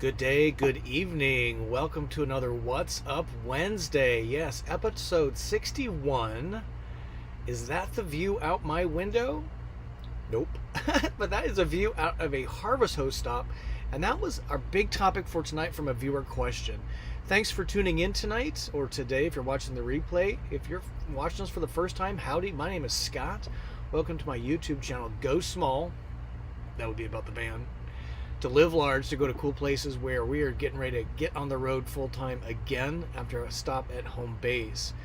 Good day, good evening. Welcome to another What's Up Wednesday. Yes, episode 61. Is that the view out my window? Nope. But that is a view out of a harvest hose stop. And that was our big topic for tonight from a viewer question. Thanks for tuning in tonight or today if you're watching the replay. If you're watching us for the first time, howdy. My name is Scott. Welcome to my YouTube channel, Go Small. That would be about the van. To live large, to go to cool places, where we are getting ready to get on the road full time again after a stop at home base.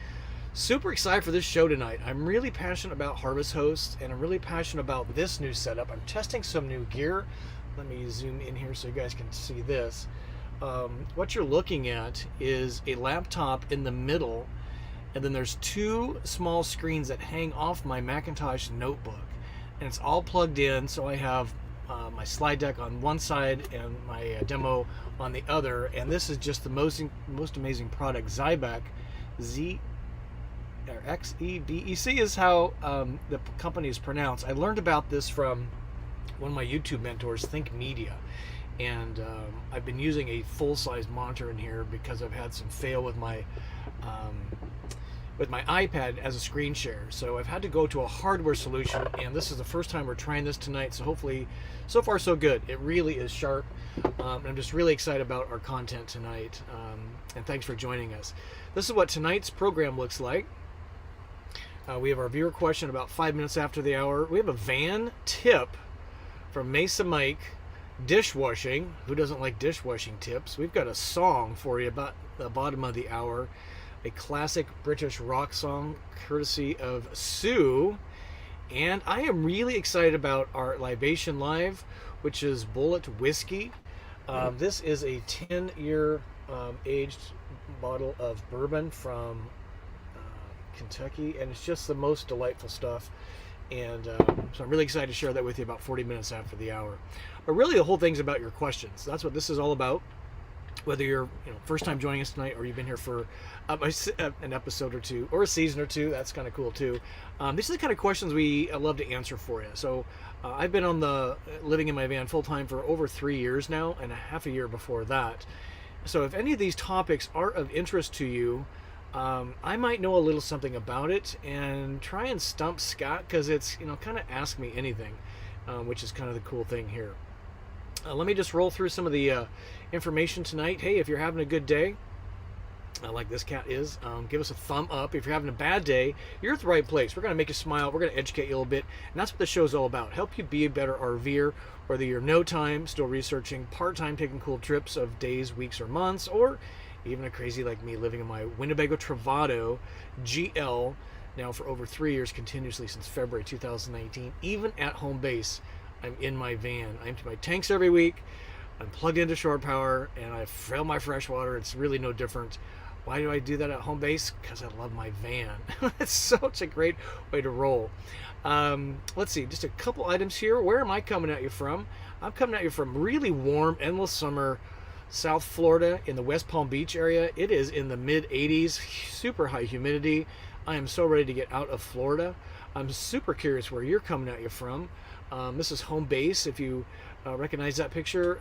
Super excited for this show tonight. I'm really passionate about harvest hosts, and I'm really passionate about this new setup. I'm testing some new gear. Let me zoom in here so you guys can see this. What you're looking at is a laptop in the middle, and then there's two small screens that hang off my Macintosh notebook, and it's all plugged in. So I have my slide deck on one side and my demo on the other, and this is just the most amazing product. Zybec, Xebec is how the company is pronounced. I learned about this from one of my YouTube mentors, Think Media, and I've been using a full-size monitor in here because I've had some fail with my iPad as a screen share. So I've had to go to a hardware solution, and this is the first time we're trying this tonight, so hopefully, so far so good. It really is sharp, and I'm just really excited about our content tonight, and thanks for joining us. This is what tonight's program looks like. We have our viewer question about 5 minutes after the hour. We have a van tip from Mesa Mike, dishwashing. Who doesn't like dishwashing tips? We've got a song for you about the bottom of the hour. A classic British rock song courtesy of Sue. And I am really excited about our Libation Live, which is Bullet Whiskey. This is a 10-year aged bottle of bourbon from Kentucky, and it's just the most delightful stuff. And so I'm really excited to share that with you about 40 minutes after the hour. But really the whole thing's about your questions. That's what this is all about. Whether you're first time joining us tonight, or you've been here for an episode or two, or a season or two, that's kind of cool too. These are the kind of questions we love to answer for you. So I've been living in my van full time for over 3 years now, and a half a year before that. So if any of these topics are of interest to you, I might know a little something about it, and try and stump Scott, because it's kind of ask me anything, which is kind of the cool thing here. Let me just roll through some of the information tonight. Hey, if you're having a good day, like this cat is, give us a thumb up. If you're having a bad day, you're at the right place. We're going to make you smile. We're going to educate you a little bit. And that's what the show's all about. Help you be a better RVer, whether you're no time, still researching, part-time, taking cool trips of days, weeks, or months, or even a crazy like me living in my Winnebago Travado GL now for over 3 years continuously since February 2019. Even at home base, I'm in my van. I empty my tanks every week. I'm plugged into shore power, and I fill my fresh water. It's really no different. Why do I do that at home base? Because I love my van. It's such a great way to roll. Let's see, just a couple items here. Where am I coming at you from? I'm coming at you from really warm, endless summer, South Florida in the West Palm Beach area. It is in the mid 80s, super high humidity. I am so ready to get out of Florida. I'm super curious where you're coming at you from. This is home base. If you recognize that picture,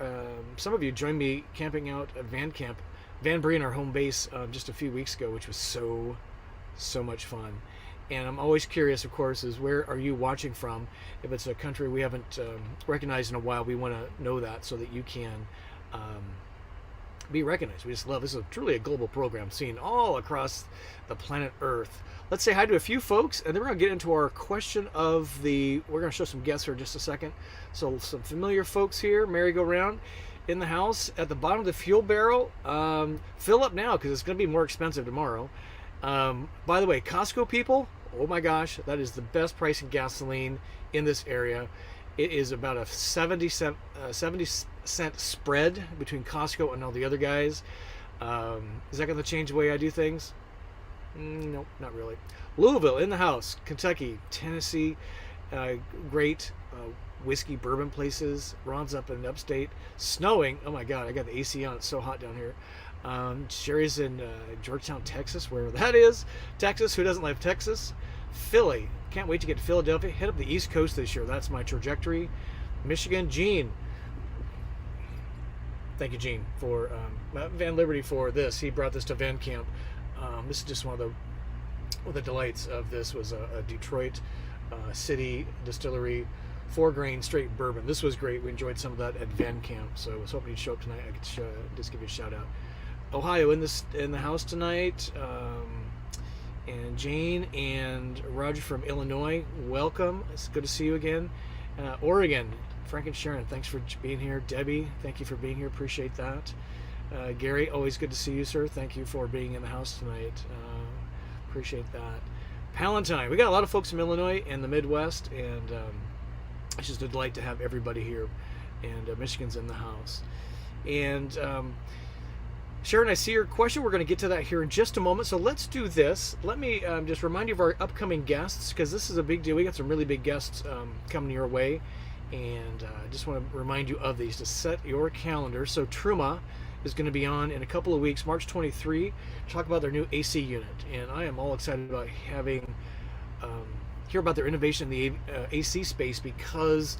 some of you joined me camping out at Van Breen, our home base, just a few weeks ago, which was so much fun. And I'm always curious, of course, is where are you watching from? If it's a country we haven't recognized in a while, we want to know that so that you can be recognized. We just love this. Is truly a global program seen all across the planet Earth. Let's say hi to a few folks, and then we're going to get into our question of the... We're going to show some guests here in just a second. So some familiar folks here, merry-go-round in the house. At the bottom of the fuel barrel, fill up now because it's going to be more expensive tomorrow. By the way, Costco people, oh my gosh, that is the best price in gasoline in this area. It is about a 70 cent spread between Costco and all the other guys. Is that going to change the way I do things? Nope, not really. Louisville in the house, Kentucky, Tennessee, great whiskey bourbon places. Ron's up in upstate, snowing. Oh my God, I got the AC on. It's so hot down here. Sherry's in Georgetown, Texas, wherever that is. Texas, who doesn't love Texas? Philly, can't wait to get to Philadelphia. Hit up the East Coast this year. That's my trajectory. Michigan, Gene, thank you, Gene, for Van Liberty for this. He brought this to Van Camp. This is just one of the delights of this was a Detroit city distillery, 4-grain straight bourbon. This was great. We enjoyed some of that at Van Camp, so I was hoping you'd show up tonight. I could just give you a shout out. Ohio in the house tonight, and Jane and Roger from Illinois, welcome. It's good to see you again. Oregon, Frank and Sharon, thanks for being here. Debbie, thank you for being here. Appreciate that. Gary, always good to see you, sir. Thank you for being in the house tonight. Appreciate that. Palatine, we got a lot of folks from Illinois and the Midwest, and it's just a delight to have everybody here. And Michigan's in the house. And Sharon, I see your question. We're going to get to that here in just a moment. So let's do this. Let me just remind you of our upcoming guests, because this is a big deal. We got some really big guests coming your way. And I just want to remind you of these to set your calendar. So Truma is going to be on in a couple of weeks, March 23, to talk about their new AC unit. And I am all excited about hear about their innovation in the AC space, because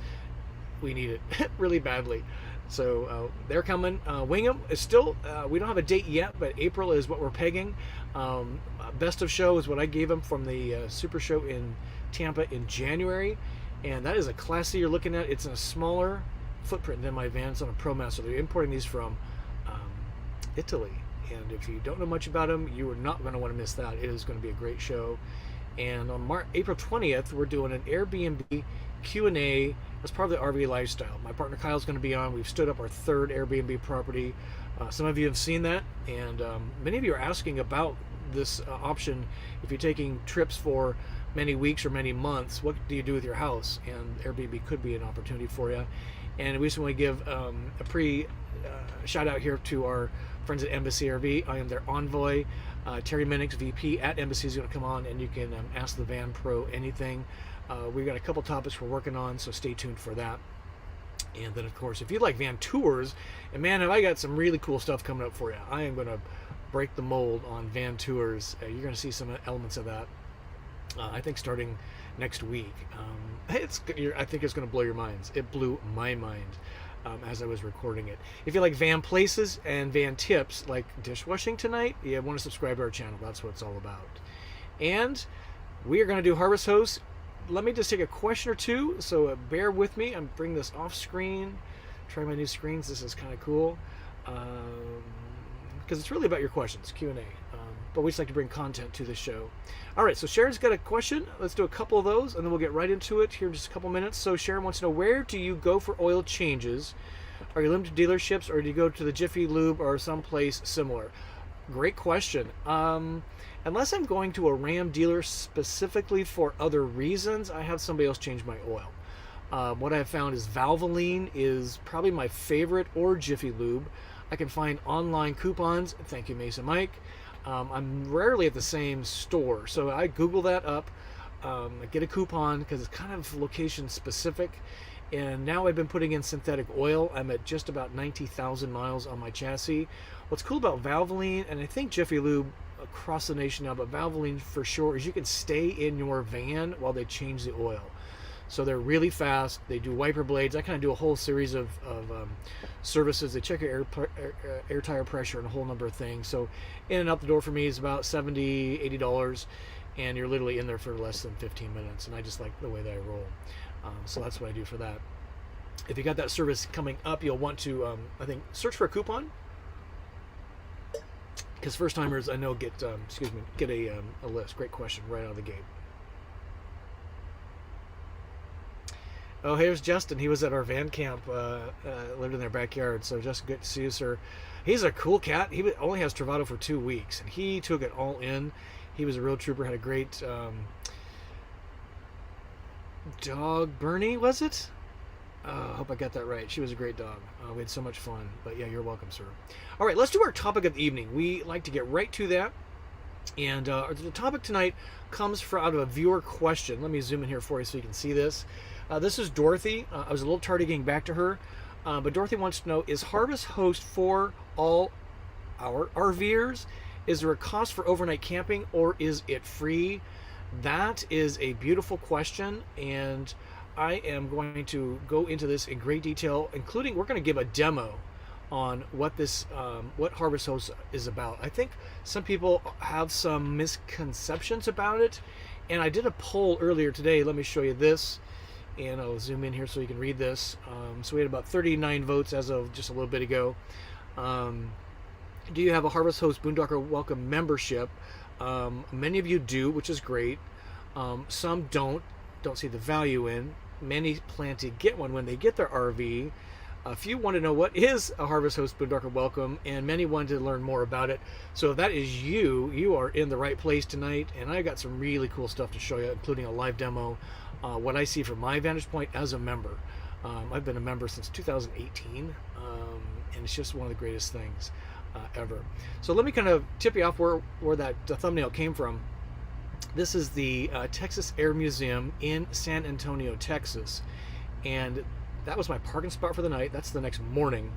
we need it really badly. So they're coming. Wingham is still, we don't have a date yet, but April is what we're pegging. Best of Show is what I gave them from the Super Show in Tampa in January. And that is a class C you're looking at. It's in a smaller footprint than my van. It's on a ProMaster. They're importing these from Italy. And if you don't know much about them, you are not going to want to miss that. It is going to be a great show. And on April 20th, we're doing an Airbnb Q&A as part of the RV lifestyle. My partner Kyle's going to be on. We've stood up our 3rd Airbnb property. Some of you have seen that, and many of you are asking about this option. If you're taking trips for many weeks or many months, what do you do with your house? And Airbnb could be an opportunity for you. And we just want to give a shout out here to our friends at Embassy RV. I am their envoy. Terry Minix, VP at Embassy, is going to come on, and you can ask the Van Pro anything. We've got a couple topics we're working on, so stay tuned for that. And then, of course, if you like van tours, and man, have I got some really cool stuff coming up for you. I am going to break the mold on van tours. You're going to see some elements of that, I think, starting next week. I think it's going to blow your minds. It blew my mind as I was recording it. If you like van places and van tips, like dishwashing tonight, you want to subscribe to our channel. That's what it's all about. And we are going to do Harvest Host. Let me just take a question or two, so bear with me. I'm bringing this off screen, try my new screens. This is kind of cool, because it's really about your questions, Q&A. But we just like to bring content to the show. All right, so Sharon's got a question. Let's do a couple of those, and then we'll get right into it here in just a couple minutes. So Sharon wants to know, where do you go for oil changes? Are you limited to dealerships, or do you go to the Jiffy Lube or someplace similar? Great question. Unless I'm going to a Ram dealer specifically for other reasons, I have somebody else change my oil. What I've found is Valvoline is probably my favorite, or Jiffy Lube. I can find online coupons. Thank you, Mason Mike. I'm rarely at the same store, so I Google that up. I get a coupon because it's kind of location specific. And now I've been putting in synthetic oil. I'm at just about 90,000 miles on my chassis. What's cool about Valvoline, and I think Jiffy Lube across the nation now, but Valvoline for sure, is you can stay in your van while they change the oil. So they're really fast. They do wiper blades. I kind of do a whole series of services. They check your air tire pressure and a whole number of things. So in and out the door for me is about $70, $80, and you're literally in there for less than 15 minutes. And I just like the way that I roll. So that's what I do for that. If you got that service coming up, you'll want to, I think, search for a coupon. Because first timers, I know, get a list. Great question right out of the gate. Oh, here's Justin. He was at our van camp, lived in their backyard. So Justin, good to see you, sir. He's a cool cat. He only has Travado for 2 weeks, and he took it all in. He was a real trooper. Had a great dog. Bernie, was it? I hope I got that right. She was a great dog. We had so much fun. But yeah, you're welcome, sir. All right, let's do our topic of the evening. We like to get right to that. And the topic tonight comes out of a viewer question. Let me zoom in here for you so you can see this. This is Dorothy. I was a little tardy getting back to her. But Dorothy wants to know, is Harvest Host for all our RVers? Is there a cost for overnight camping, or is it free? That is a beautiful question, and I am going to go into this in great detail, including we're going to give a demo on what this what Harvest Host is about. I think some people have some misconceptions about it, and I did a poll earlier today. Let me show you this, and I'll zoom in here so you can read this. So we had about 39 votes as of just a little bit ago. Do you have a Harvest Host Boondocker Welcome membership? Many of you do, which is great. Some don't see the value in. Many plan to get one when they get their RV. A few want to know what is a Harvest Host Boondocker Welcome, and many want to learn more about it. So if that is you, you are in the right place tonight, and I got some really cool stuff to show you, including a live demo, what I see from my vantage point as a member. I've been a member since 2018, and it's just one of the greatest things ever. So let me kind of tip you off where that thumbnail came from. This is the Texas Air Museum in San Antonio, Texas, and that was my parking spot for the night. That's the next morning.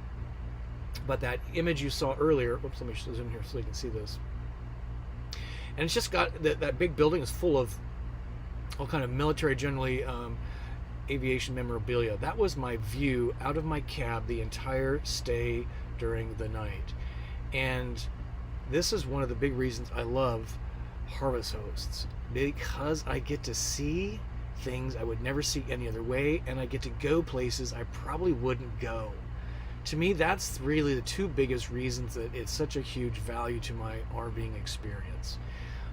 But that image you saw earlier, whoops, let me zoom in here so you can see this. And it's just got, that big building is full of all kind of military, generally aviation memorabilia. That was my view out of my cab the entire stay during the night. And this is one of the big reasons I love Harvest Hosts, because I get to see things I would never see any other way, and I get to go places I probably wouldn't go. To me, that's really the two biggest reasons that it's such a huge value to my RVing experience.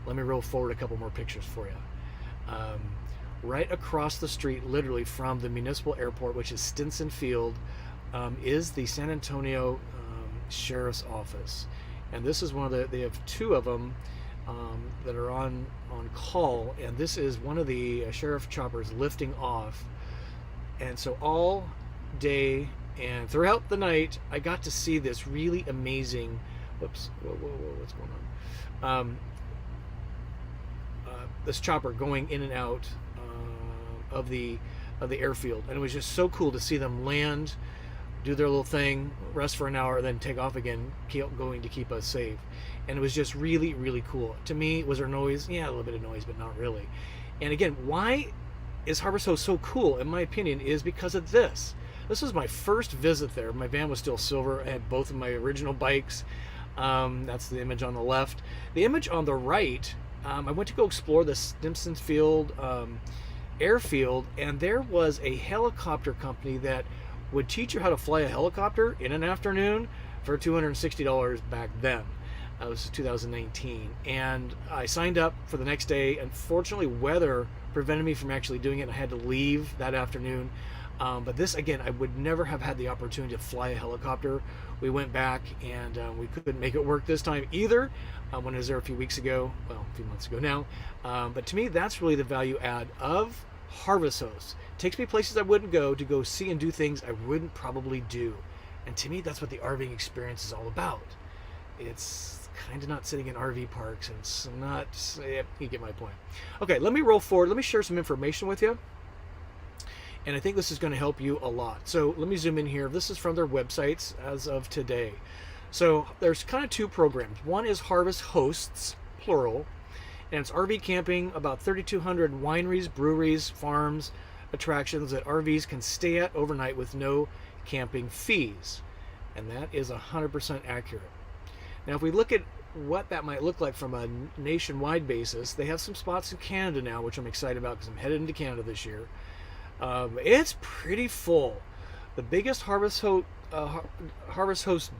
Let me roll forward a couple more pictures for you. Right across the street, literally from the municipal airport, which is Stinson Field, is the San Antonio Sheriff's Office. And this is one of they have two of them that are on call, and this is one of the sheriff choppers lifting off. And so all day and throughout the night, I got to see this really amazing, whoops, whoa, what's going on? This chopper going in and out of the airfield, and it was just so cool to see them land, do their little thing, rest for an hour, then take off again, keep going to keep us safe. And it was just really, really cool. To me, was there noise? Yeah, a little bit of noise, but not really. And again, why is Harvest Host so cool, in my opinion, is because of this. This was my first visit there. My van was still silver. I had both of my original bikes. That's the image on the left. The image on the right, I went to go explore the Stinson Field airfield, and there was a helicopter company that would teach you how to fly a helicopter in an afternoon for $260 back then. It was 2019, and I signed up for the next day. Unfortunately, weather prevented me from actually doing it, and I had to leave that afternoon. But this, again, I would never have had the opportunity to fly a helicopter. We went back, and we couldn't make it work this time either when I was there a few weeks ago, well, a few months ago now. But to me, that's really the value add of Harvest Hosts. Takes me places I wouldn't go to go see and do things I wouldn't probably do. And to me, that's what the RVing experience is all about. It's kind of not sitting in RV parks, and it's not, you get my point. Okay, let me roll forward. Let me share some information with you, and I think this is going to help you a lot. So let me zoom in here. This is from their websites as of today. So there's kind of two programs. One is Harvest Hosts, plural, and it's RV camping, about 3,200 wineries, breweries, farms, attractions that RVs can stay at overnight with no camping fees. And that is 100% accurate. Now, if we look at what that might look like from a nationwide basis, they have some spots in Canada now, which I'm excited about because I'm headed into Canada this year. It's pretty full. The biggest Harvest Host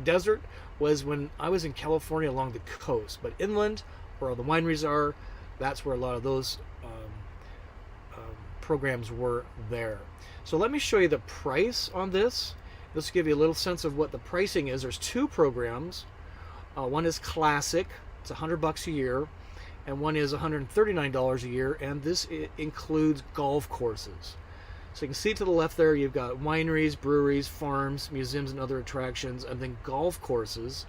desert was when I was in California along the coast, but inland, where all the wineries are, that's where a lot of those programs were there. So let me show you the price on this. This will give you a little sense of what the pricing is. There's two programs. One is Classic, it's $100 a year, and one is $139 a year, and this includes golf courses. So you can see to the left there, you've got wineries, breweries, farms, museums, and other attractions, and then golf courses.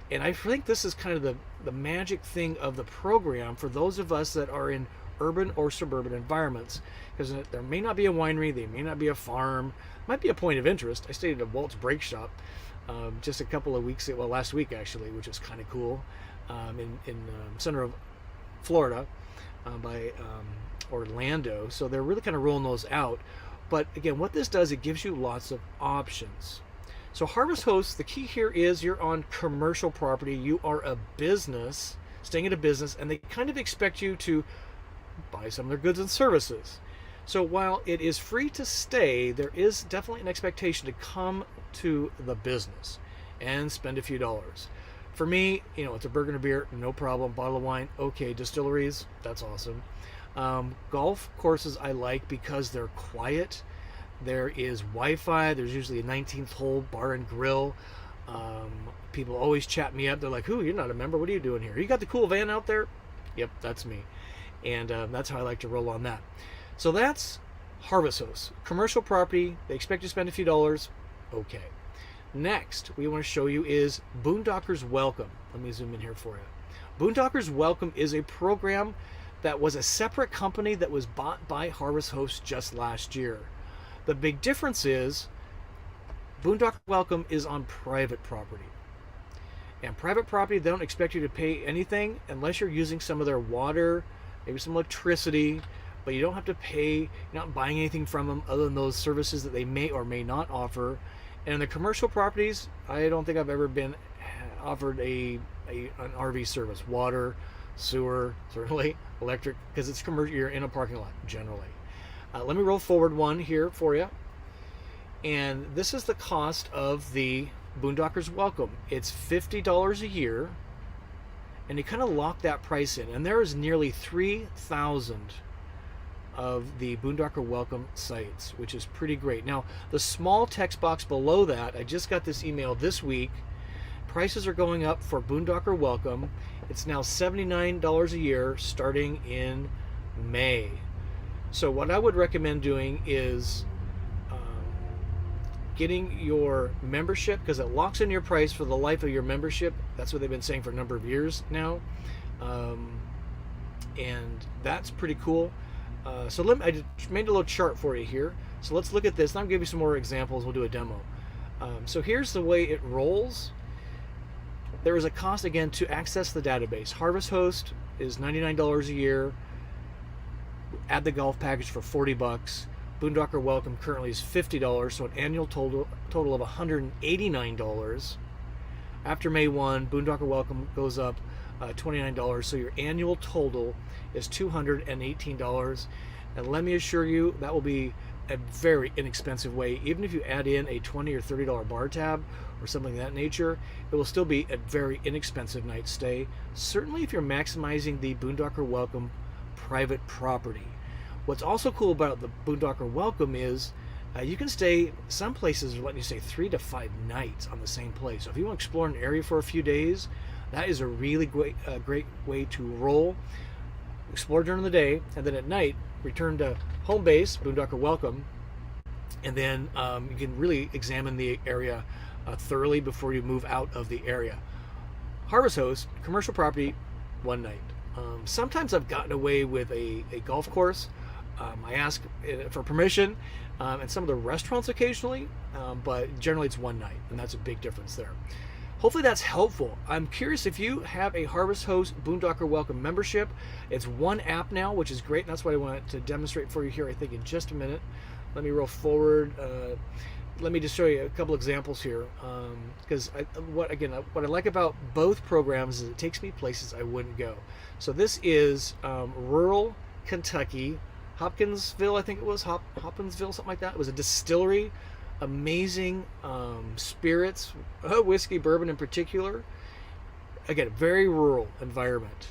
And I think this is kind of the magic thing of the program for those of us that are in urban or suburban environments, because there may not be a winery, there may not be a farm, might be a point of interest. I stayed at a Walt's Brake Shop just a couple of weeks, well, last week actually, which is kind of cool, in center of Florida by Orlando. So they're really kind of rolling those out. But again, what this does, it gives you lots of options. So Harvest Host, the key here is you're on commercial property. You are a business, staying at a business, and they kind of expect you to buy some of their goods and services. So while it is free to stay, there is definitely an expectation to come to the business and spend a few dollars. For me, it's a burger and a beer, no problem. Bottle of wine, okay. Distilleries, that's awesome. Golf courses I like because they're quiet. There is Wi-Fi. There's usually a 19th hole bar and grill. People always chat me up. They're like, "Who? You're not a member. What are you doing here? You got the cool van out there?" Yep, that's me. And that's how I like to roll on that. So that's Harvest Host. Commercial property. They expect you to spend a few dollars. Okay. Next, we want to show you is Boondockers Welcome. Let me zoom in here for you. Boondockers Welcome is a program that was a separate company that was bought by Harvest Host just last year. The big difference is Boondocker Welcome is on private property. And private property, they don't expect you to pay anything unless you're using some of their water, maybe some electricity, but you don't have to pay. You're not buying anything from them other than those services that they may or may not offer. And the commercial properties, I don't think I've ever been offered an RV service, water, sewer, certainly electric, because it's commercial. You're in a parking lot generally. Let me roll forward one here for you. And this is the cost of the Boondockers Welcome. It's $50 a year, and you kind of lock that price in. And there is nearly 3,000 of the Boondocker Welcome sites, which is pretty great. Now, the small text box below that, I just got this email this week. Prices are going up for Boondocker Welcome. It's now $79 a year starting in May. So what I would recommend doing is getting your membership, because it locks in your price for the life of your membership. That's what they've been saying for a number of years now. And that's pretty cool. So I just made a little chart for you here. So let's look at this. I'll give you some more examples. We'll do a demo. So here's the way it rolls. There is a cost, again, to access the database. Harvest Host is $99 a year. Add the golf package for $40. Boondocker Welcome currently is $50, so an annual total of $189. After May 1, Boondocker Welcome goes up $29, so your annual total is $218. And let me assure you, that will be a very inexpensive way. Even if you add in a $20 or $30 bar tab or something of that nature, it will still be a very inexpensive night stay. Certainly if you're maximizing the Boondocker Welcome private property. What's also cool about the Boondocker Welcome is you can stay, some places are letting you stay 3 to 5 nights on the same place. So if you want to explore an area for a few days, that is a really great way to roll. Explore during the day, and then at night, return to home base, Boondocker Welcome, and then you can really examine the area thoroughly before you move out of the area. Harvest Host, commercial property, 1 night. Sometimes I've gotten away with a golf course. I ask for permission, and some of the restaurants occasionally, but generally it's 1 night, and that's a big difference there. Hopefully that's helpful. I'm curious if you have a Harvest Host Boondocker Welcome membership. It's one app now, which is great, and that's what I wanted to demonstrate for you here, I think, in just a minute. Let me roll forward. Let me just show you a couple examples here, because what I like about both programs is it takes me places I wouldn't go. So this is rural Kentucky, Hopkinsville, I think it was, Hopkinsville, something like that. It was a distillery, amazing spirits, whiskey, bourbon in particular. Again, very rural environment.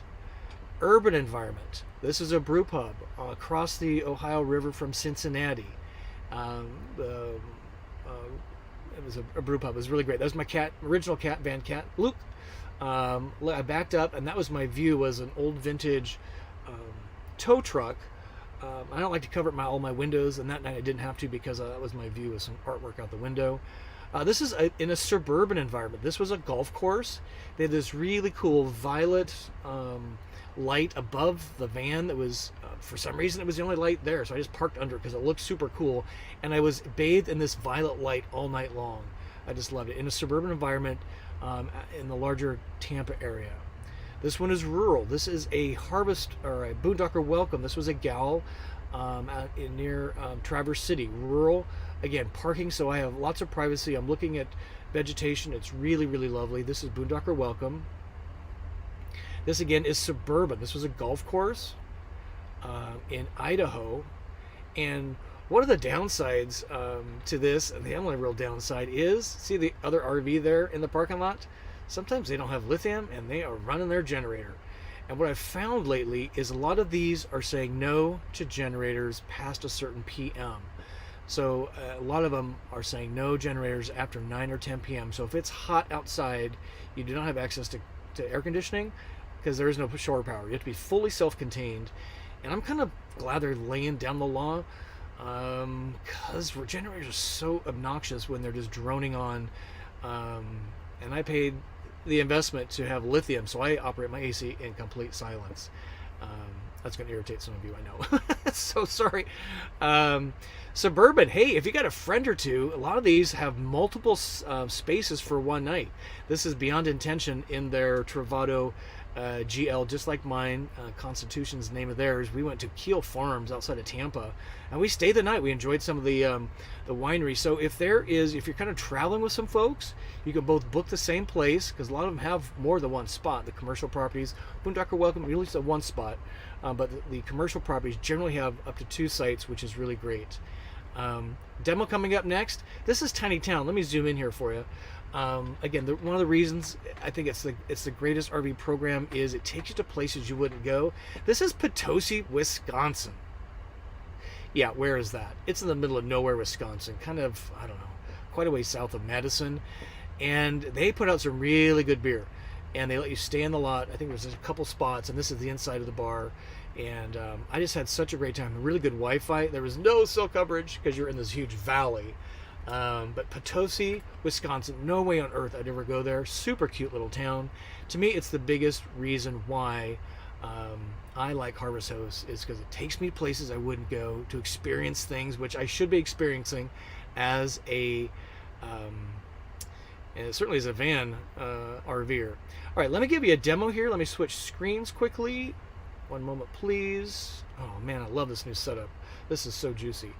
Urban environment. This is a brew pub across the Ohio River from Cincinnati. It was a brew pub. It was really great. That was my original van cat, Luke. I backed up, and that was my view, was an old vintage tow truck. I don't like to cover all my windows, and that night I didn't have to because that was my view with some artwork out the window. This is in a suburban environment. This was a golf course. They had this really cool violet light above the van that was, for some reason, it was the only light there, so I just parked under it because it looked super cool, and I was bathed in this violet light all night long. I just loved it. In a suburban environment in the larger Tampa area. This one is rural. This is a Harvest, or a Boondocker Welcome. This was a gal near Traverse City, rural, Again, parking, so I have lots of privacy. I'm looking at vegetation. It's really, really lovely. This is Boondocker Welcome. This again is suburban. This was a golf course in Idaho. And one of the downsides to this, and the only real downside is, see the other RV there in the parking lot? Sometimes they don't have lithium and they are running their generator. And what I've found lately is a lot of these are saying no to generators past a certain PM. So a lot of them are saying no generators after 9 or 10 p.m. So if it's hot outside, you do not have access to air conditioning because there is no shore power. You have to be fully self-contained. And I'm kind of glad they're laying down the law because generators are so obnoxious when they're just droning on. And I paid the investment to have lithium, so I operate my AC in complete silence. That's going to irritate some of you, I know. So sorry. Suburban, hey, if you got a friend or two, a lot of these have multiple spaces for one night. This is Beyond Intention in their Travado GL, just like mine. Constitution's name of theirs. We went to Keel Farms outside of Tampa, and we stayed the night. We enjoyed some of the winery. So if you're kind of traveling with some folks, you can both book the same place, because a lot of them have more than one spot. The commercial properties, Boondocker Welcome, at least at one spot, but the commercial properties generally have up to 2 sites, which is really great. Demo coming up next. This is Tiny Town. Let me zoom in here for you. Again, one of the reasons I think it's the greatest RV program is it takes you to places you wouldn't go. This is Potosi, Wisconsin. Yeah, where is that? It's in the middle of nowhere, Wisconsin. Kind of, I don't know, quite a way south of Madison. And they put out some really good beer. And they let you stay in the lot. I think there's a couple spots, and this is the inside of the bar. And I just had such a great time. Really good Wi-Fi. There was no cell coverage because you're in this huge valley. But Potosi, Wisconsin, no way on earth I'd ever go there. Super cute little town. To me, it's the biggest reason why I like Harvest Host, is because it takes me places I wouldn't go, to experience things which I should be experiencing as a and certainly as a van RVer. All right, let me give you a demo here. Let me switch screens quickly. One moment, please. Oh man, I love this new setup. This is so juicy.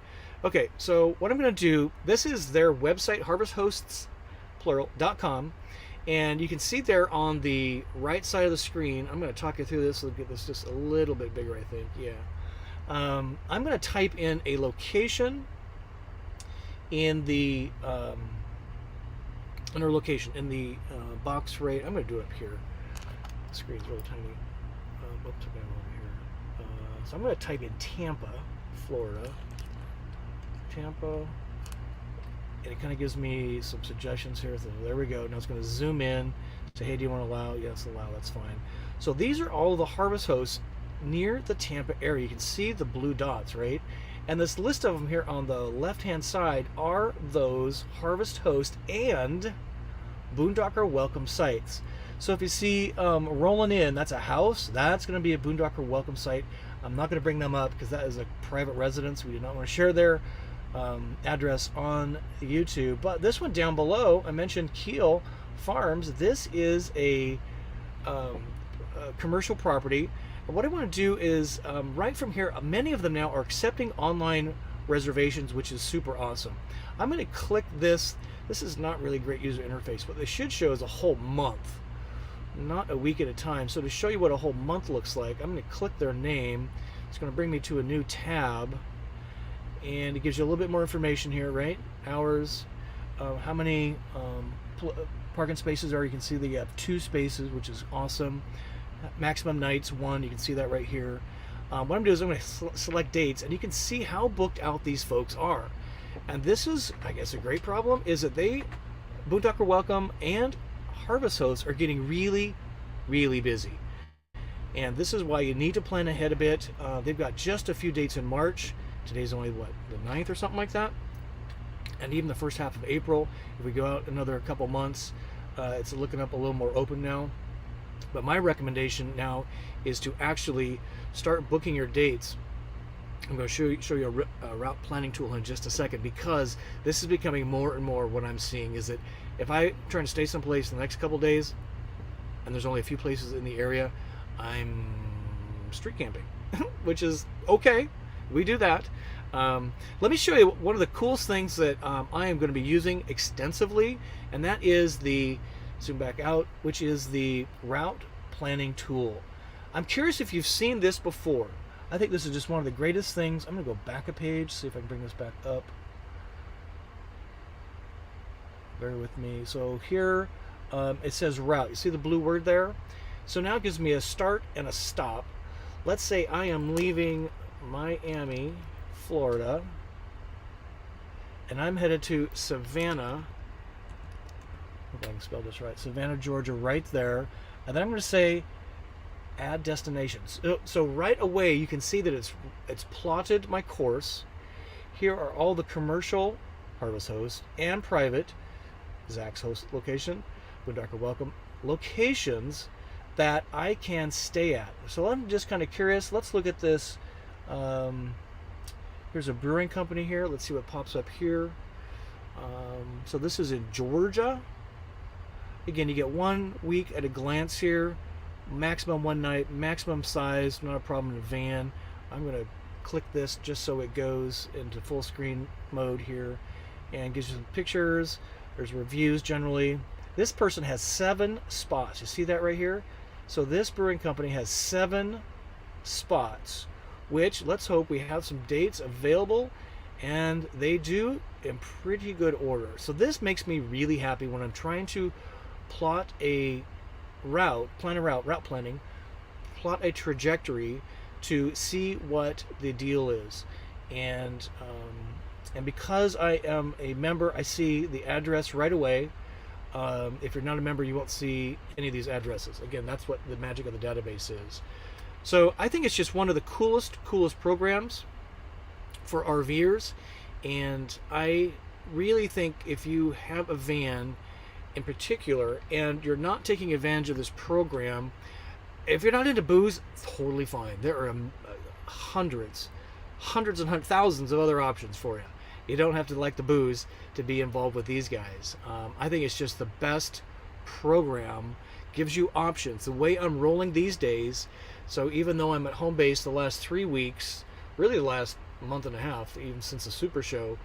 Okay, so what I'm going to do, this is their website, harvesthosts.com, and you can see there on the right side of the screen. I'm going to talk you through this. Let's get this just a little bit bigger, I think. Yeah. I'm going to type in a location in the under location in the box right. I'm going to do it up here. The screen's really tiny. Oops, okay, over here. So I'm going to type in Tampa, Florida. Tampa, and it kind of gives me some suggestions here. So there we go. Now it's going to zoom in, say, hey, do you want to allow? Yes, allow. That's fine. So these are all the Harvest Hosts near the Tampa area. You can see the blue dots, right? And this list of them here on the left-hand side are those Harvest Host and Boondocker Welcome sites. So if you see rolling in, that's a house. That's going to be a Boondocker Welcome site. I'm not going to bring them up because that is a private residence. We do not want to share their address on YouTube. But this one down below, I mentioned Keel Farms. This is a commercial property. And what I want to do is right from here, many of them now are accepting online reservations, which is super awesome. I'm going to click this. This is not really great user interface. What they should show is a whole month, not a week at a time. So to show you what a whole month looks like, I'm going to click their name. It's going to bring me to a new tab, and it gives you a little bit more information here, right? Hours, how many parking spaces are. You can see that you have 2 spaces, which is awesome. Maximum nights, 1. You can see that right here. What I'm going to do is I'm going to select dates, and you can see how booked out these folks are. And this is, I guess, a great problem, is that Boondocker Welcome and Harvest Hosts are getting really, really busy. And this is why you need to plan ahead a bit. They've got just a few dates in March. Today's only, what, the 9th or something like that? And even the first half of April. If we go out another couple months, it's looking up a little more open now. But my recommendation now is to actually start booking your dates. I'm going to show you a route planning tool in just a second, because this is becoming more and more what I'm seeing is that if I'm trying to stay someplace in the next couple days and there's only a few places in the area, I'm street camping, which is okay. We do that. Let me show you one of the coolest things that I am going to be using extensively, and that is the, zoom back out, which is the route planning tool. I'm curious if you've seen this before. I think this is just one of the greatest things. I'm going to go back a page, see if I can bring this back up. Bear with me. So here it says route. You see the blue word there? So now it gives me a start and a stop. Let's say I am leaving Miami, Florida, and I'm headed to Savannah. Hope I can spell this right. Savannah, Georgia, right there. And then I'm going to say add destinations. So right away you can see that it's plotted my course. Here are all the commercial harvest host and private, Zach's host location, Boondocker welcome locations that I can stay at. So I'm just kind of curious. Let's look at this. Here's a brewing company here. Let's see what pops up here. So this is in Georgia. Again, you get 1 week at a glance here. Maximum 1 night, maximum size, not a problem in a van. I'm going to click this just so it goes into full screen mode here and gives you some pictures. There's reviews generally. This person has 7 spots. You see that right here? So this brewing company has 7 spots, which let's hope we have some dates available, and they do in pretty good order. So this makes me really happy when I'm trying to plot a route, route planning, plot a trajectory to see what the deal is. And because I am a member, I see the address right away. If you're not a member, you won't see any of these addresses. Again, that's what the magic of the database is. So I think it's just one of the coolest programs for RVers. And I really think if you have a van in particular and you're not taking advantage of this program, if you're not into booze, totally fine. There are hundreds and thousands of other options for you. You don't have to like the booze to be involved with these guys. I think it's just the best program. Gives you options. The way I'm rolling these days, so even though I'm at home base the last 3 weeks, really the last month and a half, even since the Super Show,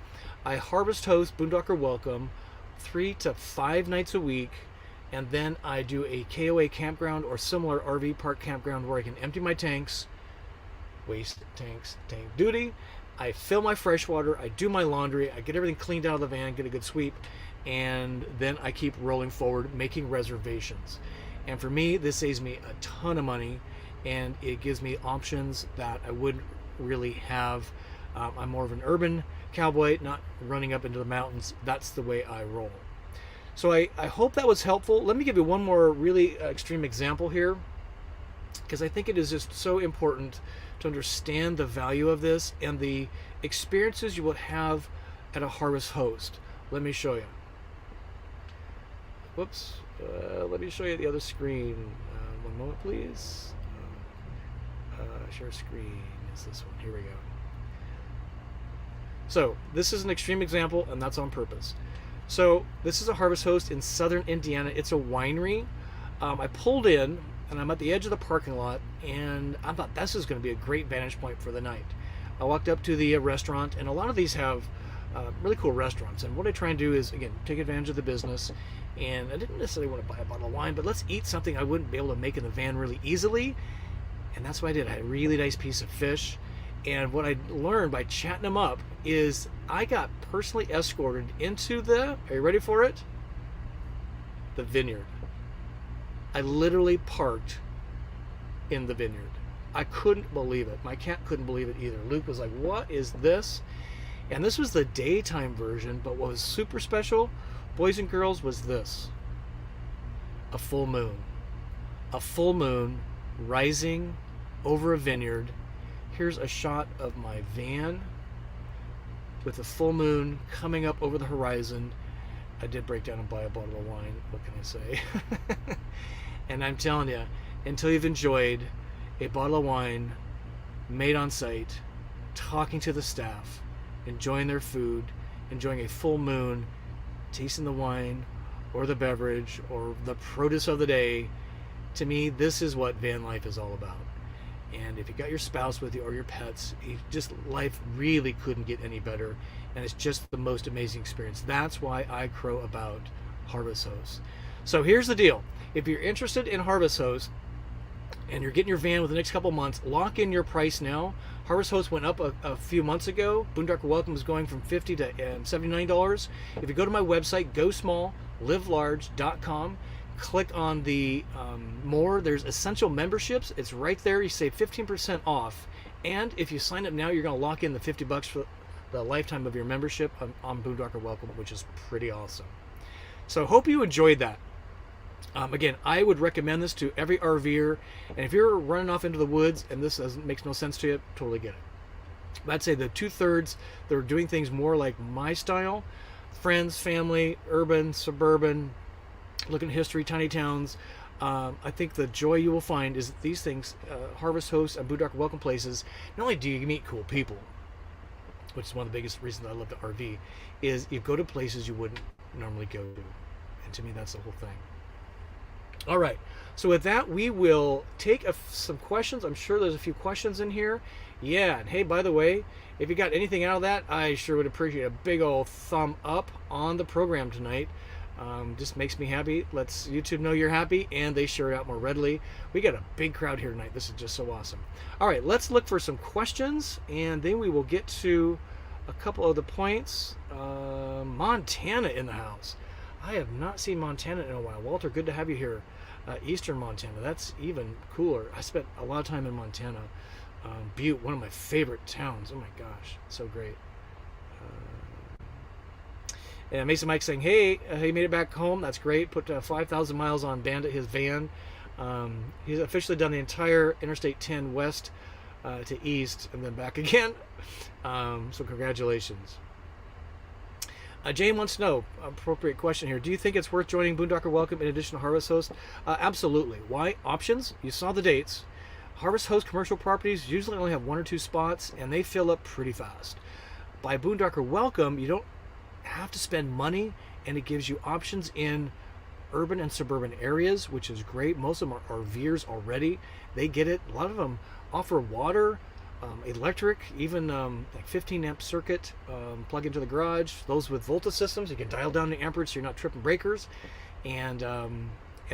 I harvest host Boondocker Welcome 3 to 5 nights a week, and then I do a KOA campground or similar RV park campground where I can empty my tanks, waste tanks, tank duty. I fill my fresh water, I do my laundry, I get everything cleaned out of the van, get a good sweep, and then I keep rolling forward, making reservations. And for me, this saves me a ton of money, and it gives me options that I wouldn't really have. I'm more of an urban cowboy, not running up into the mountains. That's the way I roll. So I hope that was helpful. Let me give you one more really extreme example here, because I think it is just so important to understand the value of this and the experiences you would have at a harvest host. Let me show you. Whoops. Let me show you the other screen. One moment, please. Share screen is this one. Here we go. So this is an extreme example, and that's on purpose. So this is a harvest host in southern Indiana. It's a winery. I pulled in, and I'm at the edge of the parking lot, and I thought this is going to be a great vantage point for the night. I walked up to the restaurant, and a lot of these have really cool restaurants. And what I try and do is, again, take advantage of the business. And I didn't necessarily want to buy a bottle of wine, but let's eat something I wouldn't be able to make in the van really easily. And that's what I did. I had a really nice piece of fish. And what I learned by chatting them up is I got personally escorted into the, are you ready for it? The vineyard. I literally parked in the vineyard. I couldn't believe it. My cat couldn't believe it either. Luke was like, what is this? And this was the daytime version, but what was super special, boys and girls, was this. A full moon. A full moon rising over a vineyard. Here's a shot of my van with the full moon coming up over the horizon. I did break down and buy a bottle of wine. What can I say? And I'm telling you, until you've enjoyed a bottle of wine made on site, talking to the staff, enjoying their food, enjoying a full moon, tasting the wine or the beverage or the produce of the day, to me, this is what van life is all about. And if you got your spouse with you or your pets, life really couldn't get any better. And it's just the most amazing experience. That's why I crow about Harvest Host. So here's the deal. If you're interested in Harvest Host and you're getting your van within the next couple months, lock in your price now. Harvest Host went up a few months ago. Boondocker Welcome is going from $50 to $79. If you go to my website, GoSmallLiveLarge.com, click on the more, there's essential memberships. It's right there. You save 15% off. And if you sign up now, you're going to lock in the $50 for the lifetime of your membership on Boondocker Welcome, which is pretty awesome. So hope you enjoyed that. Again, I would recommend this to every RVer, and if you're running off into the woods and this makes no sense to you, totally get it. But I'd say the 2/3 that are doing things more like my style, friends, family, urban, suburban, looking at history, tiny towns, I think the joy you will find is that these things, Harvest Hosts and Boondocker Welcome places, not only do you meet cool people, which is one of the biggest reasons I love the RV, is you go to places you wouldn't normally go to. And to me, that's the whole thing. All right, so with that, we will take some questions. I'm sure there's a few questions in here. Yeah, and hey, by the way, if you got anything out of that, I sure would appreciate a big old thumb up on the program tonight. Just makes me happy. Lets YouTube know you're happy, and they share it out more readily. We got a big crowd here tonight. This is just so awesome. All right, let's look for some questions, and then we will get to a couple of the points. Montana in the house. I have not seen Montana in a while. Walter, good to have you here. Eastern Montana, that's even cooler. I spent a lot of time in Montana. Butte, one of my favorite towns. Oh my gosh, so great. And Mason Mike saying, hey, he made it back home. That's great. Put 5,000 miles on Bandit, his van. He's officially done the entire Interstate 10 west to east and then back again. So congratulations. Jane wants to know, appropriate question here, do you think it's worth joining Boondocker Welcome in addition to Harvest Host? Absolutely. Why? Options. You saw the dates. Harvest Host commercial properties usually only have 1 or 2 spots, and they fill up pretty fast. By Boondocker Welcome, you don't have to spend money, and it gives you options in urban and suburban areas, which is great. Most of them are RVers already. They get it. A lot of them offer water, electric, even like 15 amp circuit, plug into the garage. Those with Volta systems, you can dial down the amperage so you're not tripping breakers, and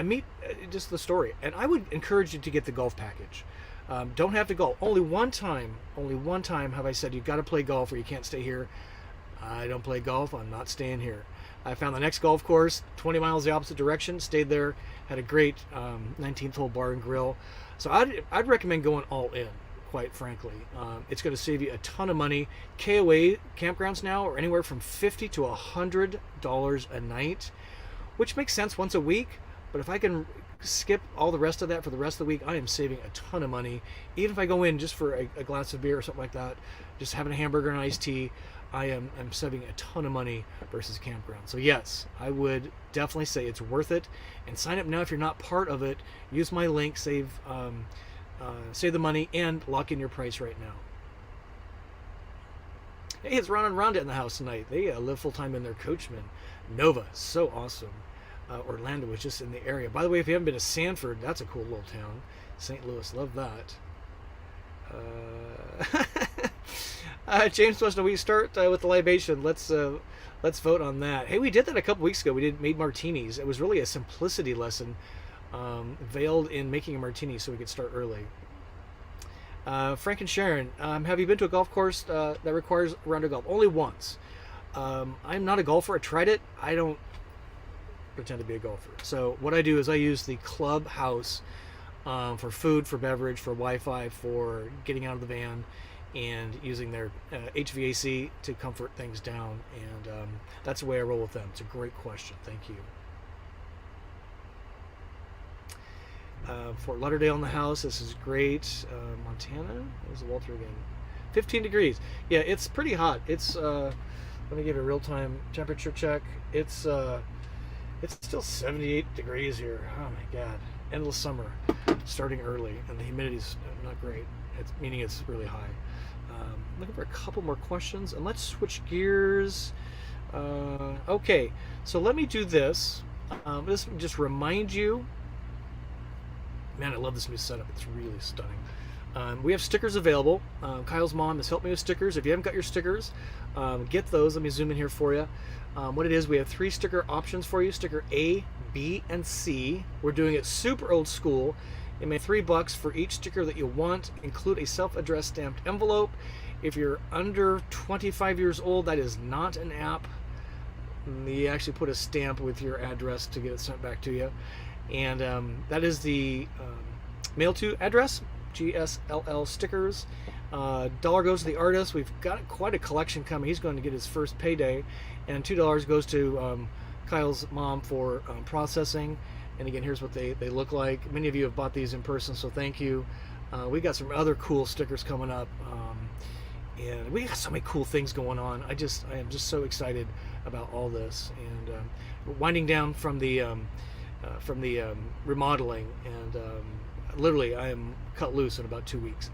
meet just the story. And I would encourage you to get the golf package. Don't have to golf. Only one time have I said you've got to play golf or you can't stay here. I don't play golf. I'm not staying here. I found the next golf course 20 miles the opposite direction, stayed there, had a great 19th hole bar and grill. So I'd recommend going all in. Quite frankly, it's going to save you a ton of money. KOA campgrounds now are anywhere from $50 to $100 a night, which makes sense once a week. But if I can skip all the rest of that for the rest of the week, I am saving a ton of money. Even if I go in just for a glass of beer or something like that, just having a hamburger and iced tea, I'm saving a ton of money versus campground. So yes, I would definitely say it's worth it. And sign up now if you're not part of it. Use my link, save the money, and lock in your price right now. Hey, it's Ron and Rhonda in the house tonight. They live full-time in their Coachman. Nova, so awesome. Orlando was just in the area. By the way, if you haven't been to Sanford, that's a cool little town. St. Louis, love that. James wants to know, we start with the libation. Let's vote on that. Hey, we did that a couple weeks ago. We made martinis. It was really a simplicity lesson, veiled in making a martini so we could start early. Frank and Sharon, have you been to a golf course that requires a round of golf? Only once. I'm not a golfer. I tried it. I don't pretend to be a golfer. So what I do is I use the clubhouse for food, for beverage, for Wi-Fi, for getting out of the van, and using their HVAC to comfort things down. And that's the way I roll with them. It's a great question. Thank you. Fort Lauderdale in the house. This is great. Montana. There's Walter again. 15 degrees. Yeah, it's pretty hot. It's let me give you a real-time temperature check. It's still 78 degrees here. Oh my God. Endless summer, starting early, and the humidity's not great. Meaning it's really high. Looking for a couple more questions, and let's switch gears. Okay, so let me do this. This just remind you. Man, I love this new setup. It's really stunning. We have stickers available. Kyle's mom has helped me with stickers. If you haven't got your stickers, get those. Let me zoom in here for you. What it is, we have 3 sticker options for you: sticker A, B, and C. We're doing it super old school. You make $3 for each sticker that you want. Include a self-addressed stamped envelope. If you're under 25 years old, that is not an app. You actually put a stamp with your address to get it sent back to you. And that is the mail to address, GSLL stickers. $1 goes to the artist. We've got quite a collection coming. He's going to get his first payday. And $2 goes to Kyle's mom for processing. And again, here's what they look like. Many of you have bought these in person, so thank you. We got some other cool stickers coming up. And we got so many cool things going on. I am just so excited about all this. And we're winding down from the remodeling. And literally, I am cut loose in about 2 weeks.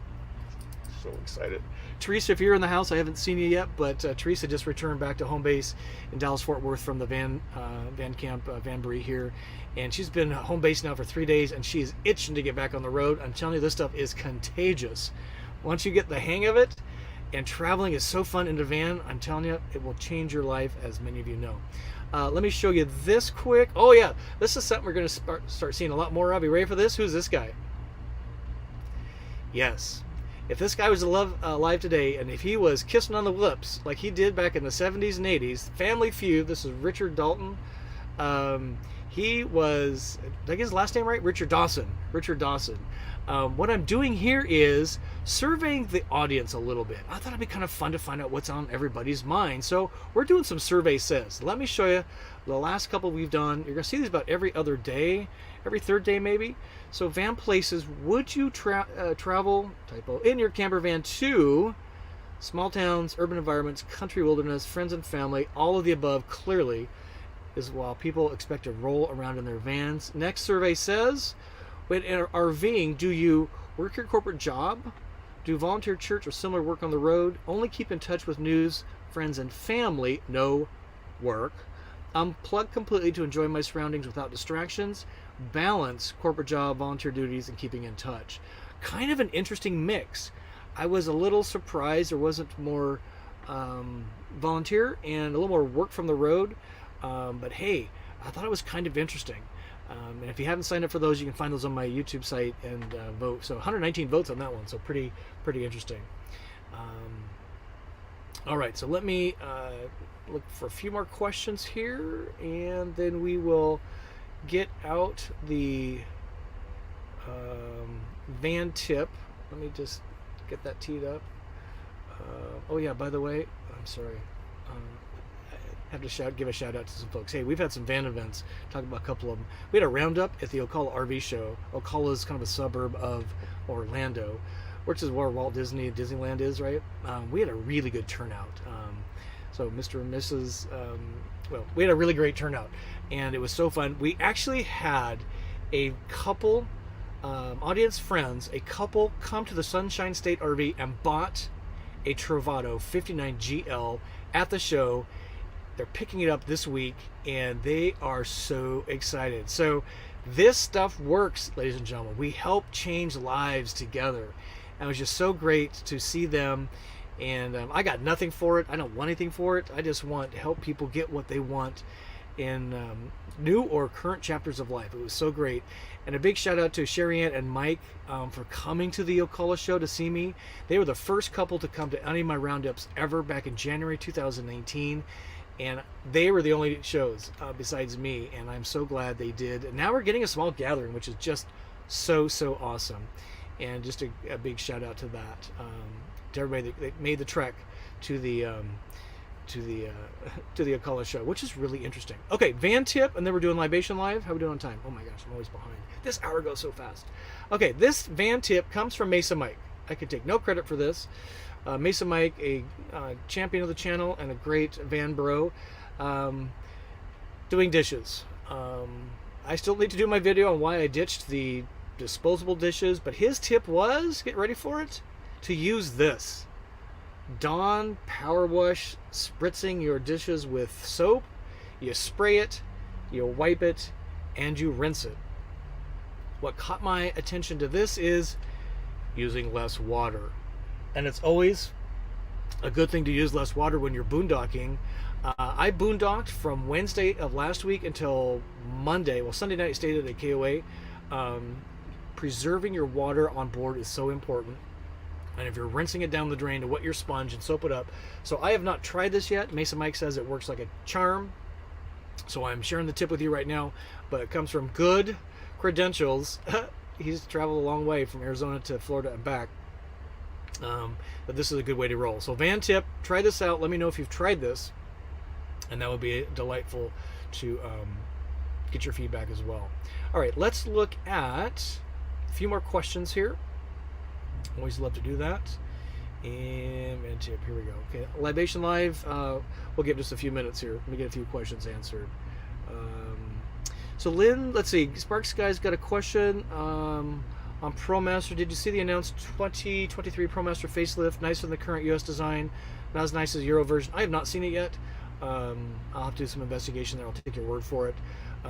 So excited. Teresa, if you're in the house, I haven't seen you yet, but Teresa just returned back to home base in Dallas-Fort Worth from the van camp, Vanbury here, and she's been home base now for 3 days, and she is itching to get back on the road. I'm telling you, this stuff is contagious. Once you get the hang of it, and traveling is so fun in the van, I'm telling you, it will change your life, as many of you know. Let me show you this quick. Oh yeah, this is something we're going to start seeing a lot more of. Are you ready for this? Who's this guy? Yes. If this guy was alive today, and if he was kissing on the lips like he did back in the 70s and 80s, Family Feud, this is Richard Dalton. He was, did I get his last name right? Richard Dawson. Richard Dawson. What I'm doing here is surveying the audience a little bit. I thought it'd be kind of fun to find out what's on everybody's mind. So we're doing some survey says. Let me show you the last couple we've done. You're going to see these about every other day, every third day maybe. So van places, would you travel, typo, in your camper van to small towns, urban environments, country wilderness, friends and family, all of the above clearly is while people expect to roll around in their vans. Next survey says, when RVing, do you work your corporate job? Do volunteer church or similar work on the road? Only keep in touch with news, friends, and family. No work. Unplug completely to enjoy my surroundings without distractions. Balance corporate job, volunteer duties, and keeping in touch. Kind of an interesting mix. I was a little surprised there wasn't more volunteer and a little more work from the road. But hey, I thought it was kind of interesting. And if you haven't signed up for those, you can find those on my YouTube site and vote. So 119 votes on that one, so pretty interesting. All right, so let me look for a few more questions here, and then we will get out the van tip. Let me just get that teed up. Oh yeah, by the way, I'm sorry. I have to give a shout out to some folks. Hey, we've had some van events. Talk about a couple of them. We had a roundup at the Ocala RV show. Ocala is kind of a suburb of Orlando, which is where Walt Disney and Disneyland is, right? We had a really good turnout. So Mr. and Mrs. Well, we had a really great turnout, and it was so fun. We actually had a couple, audience friends, a couple come to the Sunshine State RV and bought a Travato 59 GL at the show. They're picking it up this week, and they are so excited. So this stuff works, ladies and gentlemen. We help change lives together. And it was just so great to see them. And I got nothing for it. I don't want anything for it. I just want to help people get what they want in new or current chapters of life. It was so great. And a big shout out to Sherry Ann and Mike for coming to the Ocala show to see me. They were the first couple to come to any of my roundups ever back in January 2019. And they were the only shows besides me, and I'm so glad they did. And now we're getting a small gathering, which is just so awesome. And just a big shout out to that, to everybody that made the trek to the Ocala show, which is really interesting. Okay, van tip, and then we're doing libation live. How are we doing on time? Oh my gosh, I'm always behind. This hour goes so fast. Okay, this van tip comes from Mesa Mike. I can take no credit for this. Mesa Mike, a champion of the channel and a great van bro, doing dishes. I still need to do my video on why I ditched the disposable dishes, but his tip was, get ready for it, to use this. Dawn Power Wash, spritzing your dishes with soap. You spray it, you wipe it, and you rinse it. What caught my attention to this is using less water. And it's always a good thing to use less water when you're boondocking. I boondocked from Wednesday of last week until Monday. Well, Sunday night stayed at a KOA. Preserving your water on board is so important. And if you're rinsing it down the drain, to wet your sponge and soap it up. So I have not tried this yet. Mesa Mike says it works like a charm. So I'm sharing the tip with you right now. But it comes from good credentials. He's traveled a long way from Arizona to Florida and back. But this is a good way to roll. So van tip, try this out. Let me know if you've tried this. And that would be delightful to get your feedback as well. All right, let's look at a few more questions here. Always love to do that. And van tip, here we go. Okay, Libation Live, we'll give just a few minutes here. Let me get a few questions answered. So Lynn, let's see, Sparks Guy's got a question on ProMaster. Did you see the announced 2023 ProMaster facelift? Nicer than the current US design, not as nice as Euro version. I have not seen it yet. I'll have to do some investigation there. I'll take your word for it.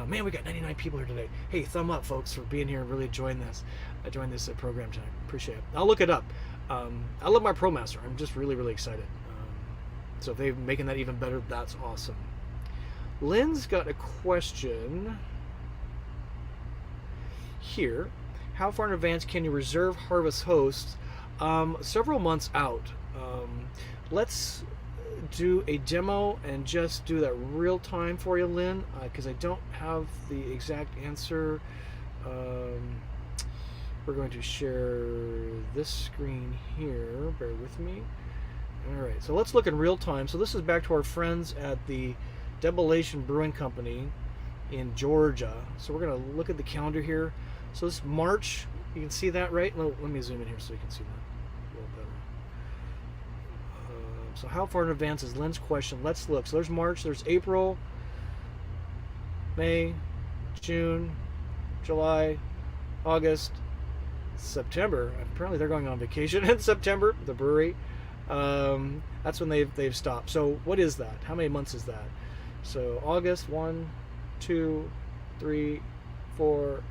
Man, we got 99 people here today. Hey, thumb up, folks, for being here and really enjoying this. I joined this program tonight. Appreciate it. I'll look it up. I love my ProMaster. I'm just really, really excited. So if they're making that even better, that's awesome. Lynn's got a question here. How far in advance can you reserve harvest hosts? Several months out. Let's do a demo and just do that real time for you, Lynn, because I don't have the exact answer. We're going to share this screen here. Bear with me. All right, so let's look in real time. So this is back to our friends at the Debellation Brewing Company in Georgia. So we're going to look at the calendar here. So this March, you can see that, right? Let me zoom in here so you can see that a little better. So how far in advance is Lynn's question? Let's look. So there's March, there's April, May, June, July, August, September. Apparently they're going on vacation in September, the brewery. That's when they've stopped. So what is that? How many months is that? So August, 1, 2, 3, 4,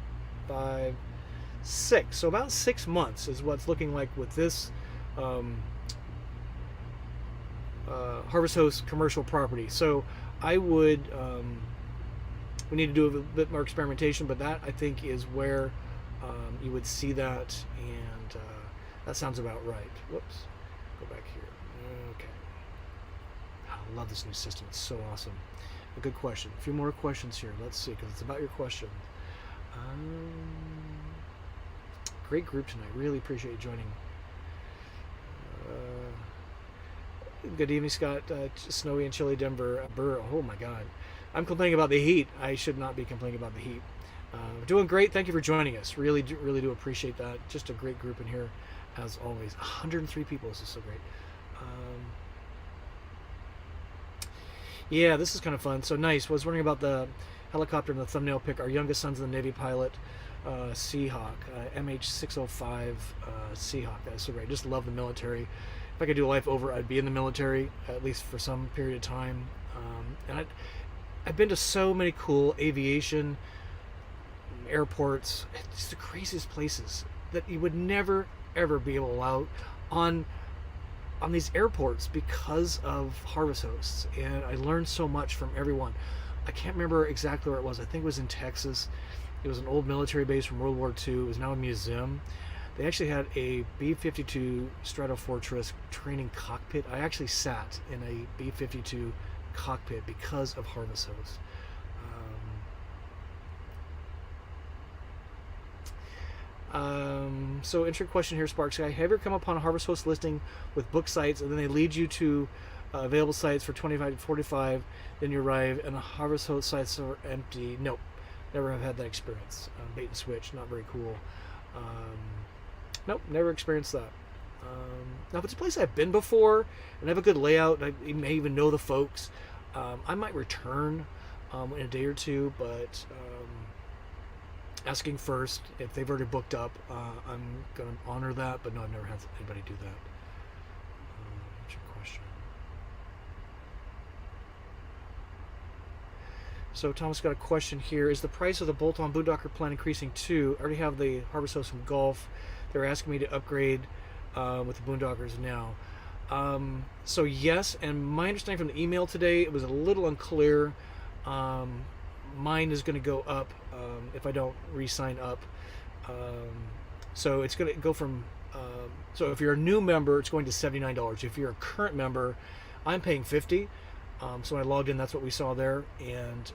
5, 6. So about 6 months is what's looking like with this Harvest Host commercial property. So I would, we need to do a bit more experimentation, but that I think is where you would see that, and that sounds about right. Whoops, go back here. Okay. I love this new system. It's so awesome. A good question. A few more questions here. Let's see, because it's about your question. Great group tonight. Really appreciate you joining. Good evening, Scott. Snowy and chilly Denver. Burr. Oh my God. I'm complaining about the heat. I should not be complaining about the heat. Doing great. Thank you for joining us. Really do appreciate that. Just a great group in here, as always. 103 people. This is so great. Yeah, this is kind of fun. So nice. Was wondering about the helicopter in the thumbnail pic. Our youngest son's the Navy pilot, Seahawk, MH605 Seahawk. That's so great. Just love the military. If I could do life over, I'd be in the military, at least for some period of time. And I've been to so many cool aviation airports. It's the craziest places that you would never ever be able to allow on these airports because of Harvest Hosts. And I learned so much from everyone. I can't remember exactly where it was. I think it was in Texas. It was an old military base from World War II. It was now a museum. They actually had a B-52 Stratofortress training cockpit. I actually sat in a B-52 cockpit because of Harvest Hosts. So interesting question here, Sparks Guy. Have you ever come upon a Harvest Host listing with book sites and then they lead you to available sites for 25 to 45, then you arrive and the Harvest Host sites are empty? Nope, never have had that experience. Bait and switch, not very cool. Nope, never experienced that. Now if it's a place I've been before and have a good layout, I may even know the folks, I might return in a day or two, but asking first. If they've already booked up, I'm going to honor that, but no, I've never had anybody do that. What's your question? So Thomas got a question here. Is the price of the bolt-on Boondocker plan increasing too? I already have the Harvest Host from Golf. they're asking me to upgrade with the Boondockers now. So yes, and my understanding from the email today, it was a little unclear. Mine is going to go up if I don't re-sign up. So it's going to go from, so if you're a new member, it's going to $79. If you're a current member, I'm paying $50. So when I logged in, that's what we saw there. And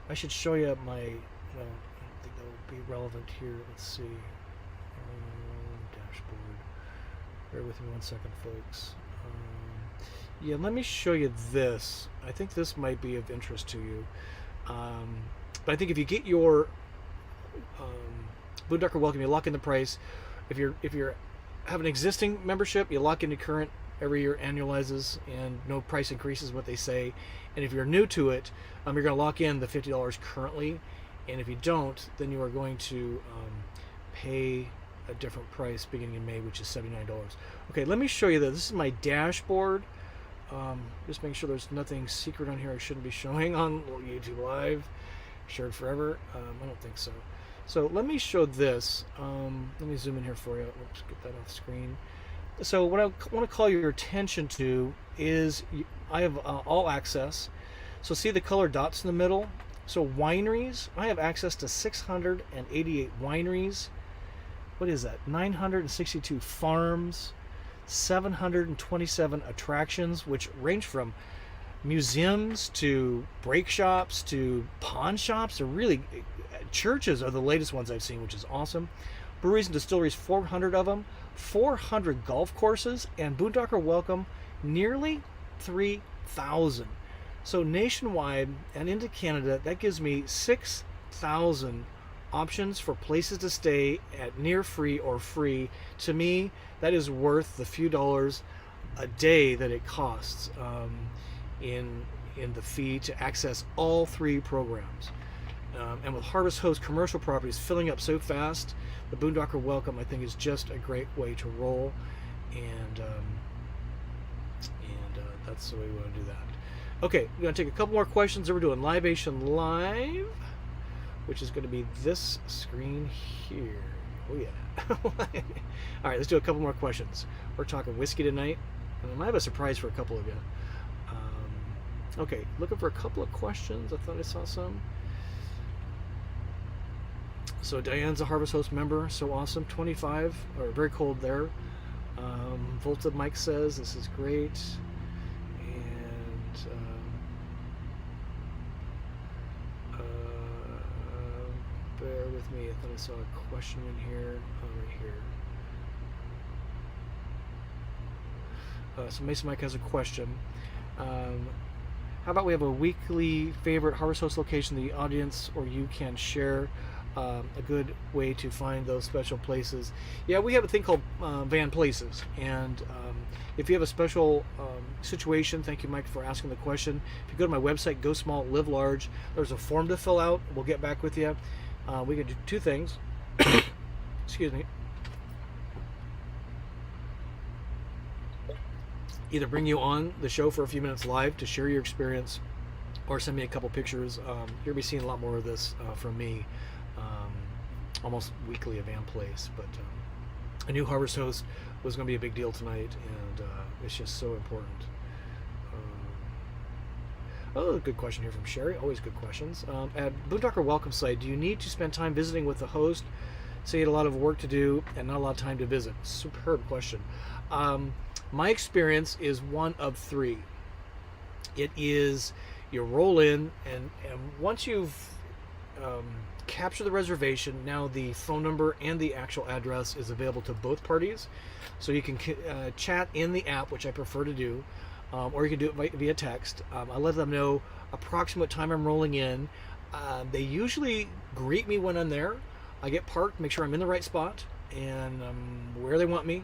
I should show you my, well, I don't think that will be relevant here. Let's see. Dashboard. Bear with me one second, folks. Yeah, let me show you this. I think this might be of interest to you. But I think if you get your Boondocker Welcome, you lock in the price. If you have an existing membership, you lock into current. Every year annualizes and no price increases, what they say. And if you're new to it, you're going to lock in the $50 currently. And if you don't, then you are going to pay a different price beginning in May, which is $79. Okay, let me show you this. This is my dashboard. Just make sure there's nothing secret on here I shouldn't be showing on YouTube Live. Shared forever. I don't think so. So let me show this. Let me zoom in here for you. Oops, get that off screen. So what I want to call your attention to is I have all access. So see the color dots in the middle? So wineries, I have access to 688 wineries. What is that? 962 farms, 727 attractions, which range from museums to brake shops to pawn shops. Or really, churches are the latest ones I've seen, which is awesome. Breweries and distilleries, 400 of them. 400 golf courses, and Boondocker Welcome nearly 3,000. So nationwide and into Canada, that gives me 6,000 options for places to stay at near free or free. To me, that is worth the few dollars a day that it costs in the fee to access all three programs. And with Harvest Host commercial properties filling up so fast, the Boondocker Welcome, I think, is just a great way to roll, and that's the way we want to do that. Okay, we're going to take a couple more questions. We're doing Libation Live, which is going to be this screen here. Oh yeah. All right, let's do a couple more questions. We're talking whiskey tonight, and I might have a surprise for a couple of you. Okay, looking for a couple of questions. I thought I saw some. So Diane's a Harvest Host member, so awesome. 25, or very cold there. Volta Mike says this is great. And bear with me, I thought I saw a question in here. Oh, right here. So Mason Mike has a question. How about we have a weekly favorite Harvest Host location the audience or you can share? A good way to find those special places. Yeah, we have a thing called Van Places, and if you have a special situation, thank you, Mike, for asking the question. If you go to my website, Go Small, Live Large, there's a form to fill out. We'll get back with you. We can do two things. Excuse me. Either bring you on the show for a few minutes live to share your experience, or send me a couple pictures. You're going to be seeing a lot more of this from me. Almost weekly at Van Place, but a new Harvest Host was going to be a big deal tonight, and it's just so important. Oh, good question here from Sherry. Always good questions. At Boondocker Welcome site, do you need to spend time visiting with the host? Say you had a lot of work to do and not a lot of time to visit. Superb question. My experience is one of three. It is you roll in, and once you've capture the reservation, now the phone number and the actual address is available to both parties, so you can chat in the app, which I prefer to do, or you can do it via text. I let them know approximate time I'm rolling in. They usually greet me when I'm there. I get parked, make sure I'm in the right spot and where they want me,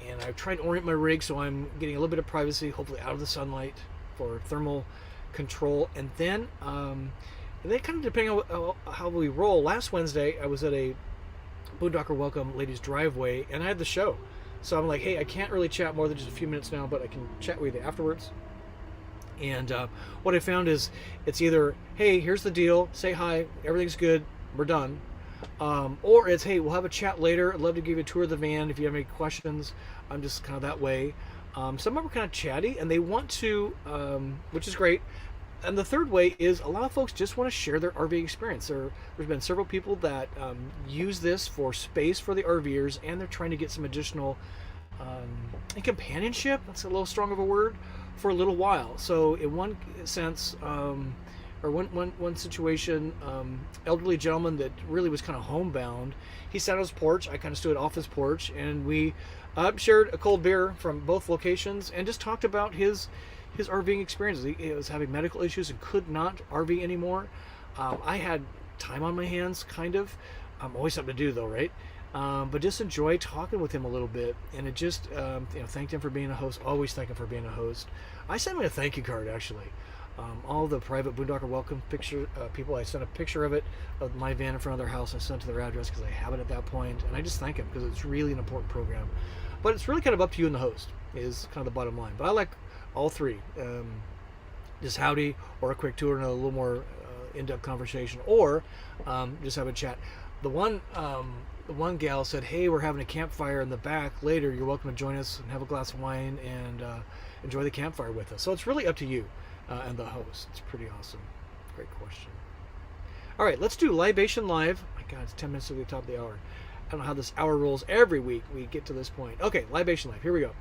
and I try to orient my rig so I'm getting a little bit of privacy, hopefully out of the sunlight for thermal control. And then kind of depending on how we roll. Last Wednesday, I was at a Boondocker Welcome ladies driveway, and I had the show. So I'm like, hey, I can't really chat more than just a few minutes now, but I can chat with you afterwards. And what I found is it's either, hey, here's the deal, say hi, everything's good, we're done, or it's, hey, we'll have a chat later. I'd love to give you a tour of the van if you have any questions. I'm just kind of that way. Some of them are kind of chatty, and they want to, which is great. And the third way is a lot of folks just want to share their RV experience. There's been several people that use this for space for the RVers, and they're trying to get some additional companionship. That's a little strong of a word, for a little while. So in one sense, or one situation, elderly gentleman that really was kind of homebound. He sat on his porch. I kind of stood off his porch, and we shared a cold beer from both locations, and just talked about his RVing experiences. He was having medical issues and could not RV anymore. I had time on my hands, kind of. Always something to do, though, right? But just enjoy talking with him a little bit, and it just thanked him for being a host. Always thank him for being a host. I sent him a thank you card, actually. All the private Boondocker welcome picture people, I sent a picture of it, of my van in front of their house. I sent it to their address because I have it at that point, and I just thank him because it's really an important program. But it's really kind of up to you and the host, is kind of the bottom line. But I like all three. Just howdy, or a quick tour and a little more in-depth conversation, or just have a chat. The one gal said, hey, we're having a campfire in the back later. You're welcome to join us and have a glass of wine and enjoy the campfire with us. So it's really up to you and the host. It's pretty awesome. Great question. All right, let's do Libation Live. My God, it's 10 minutes to the top of the hour. I don't know how this hour rolls every week. We get to this point. Okay, Libation Live. Here we go.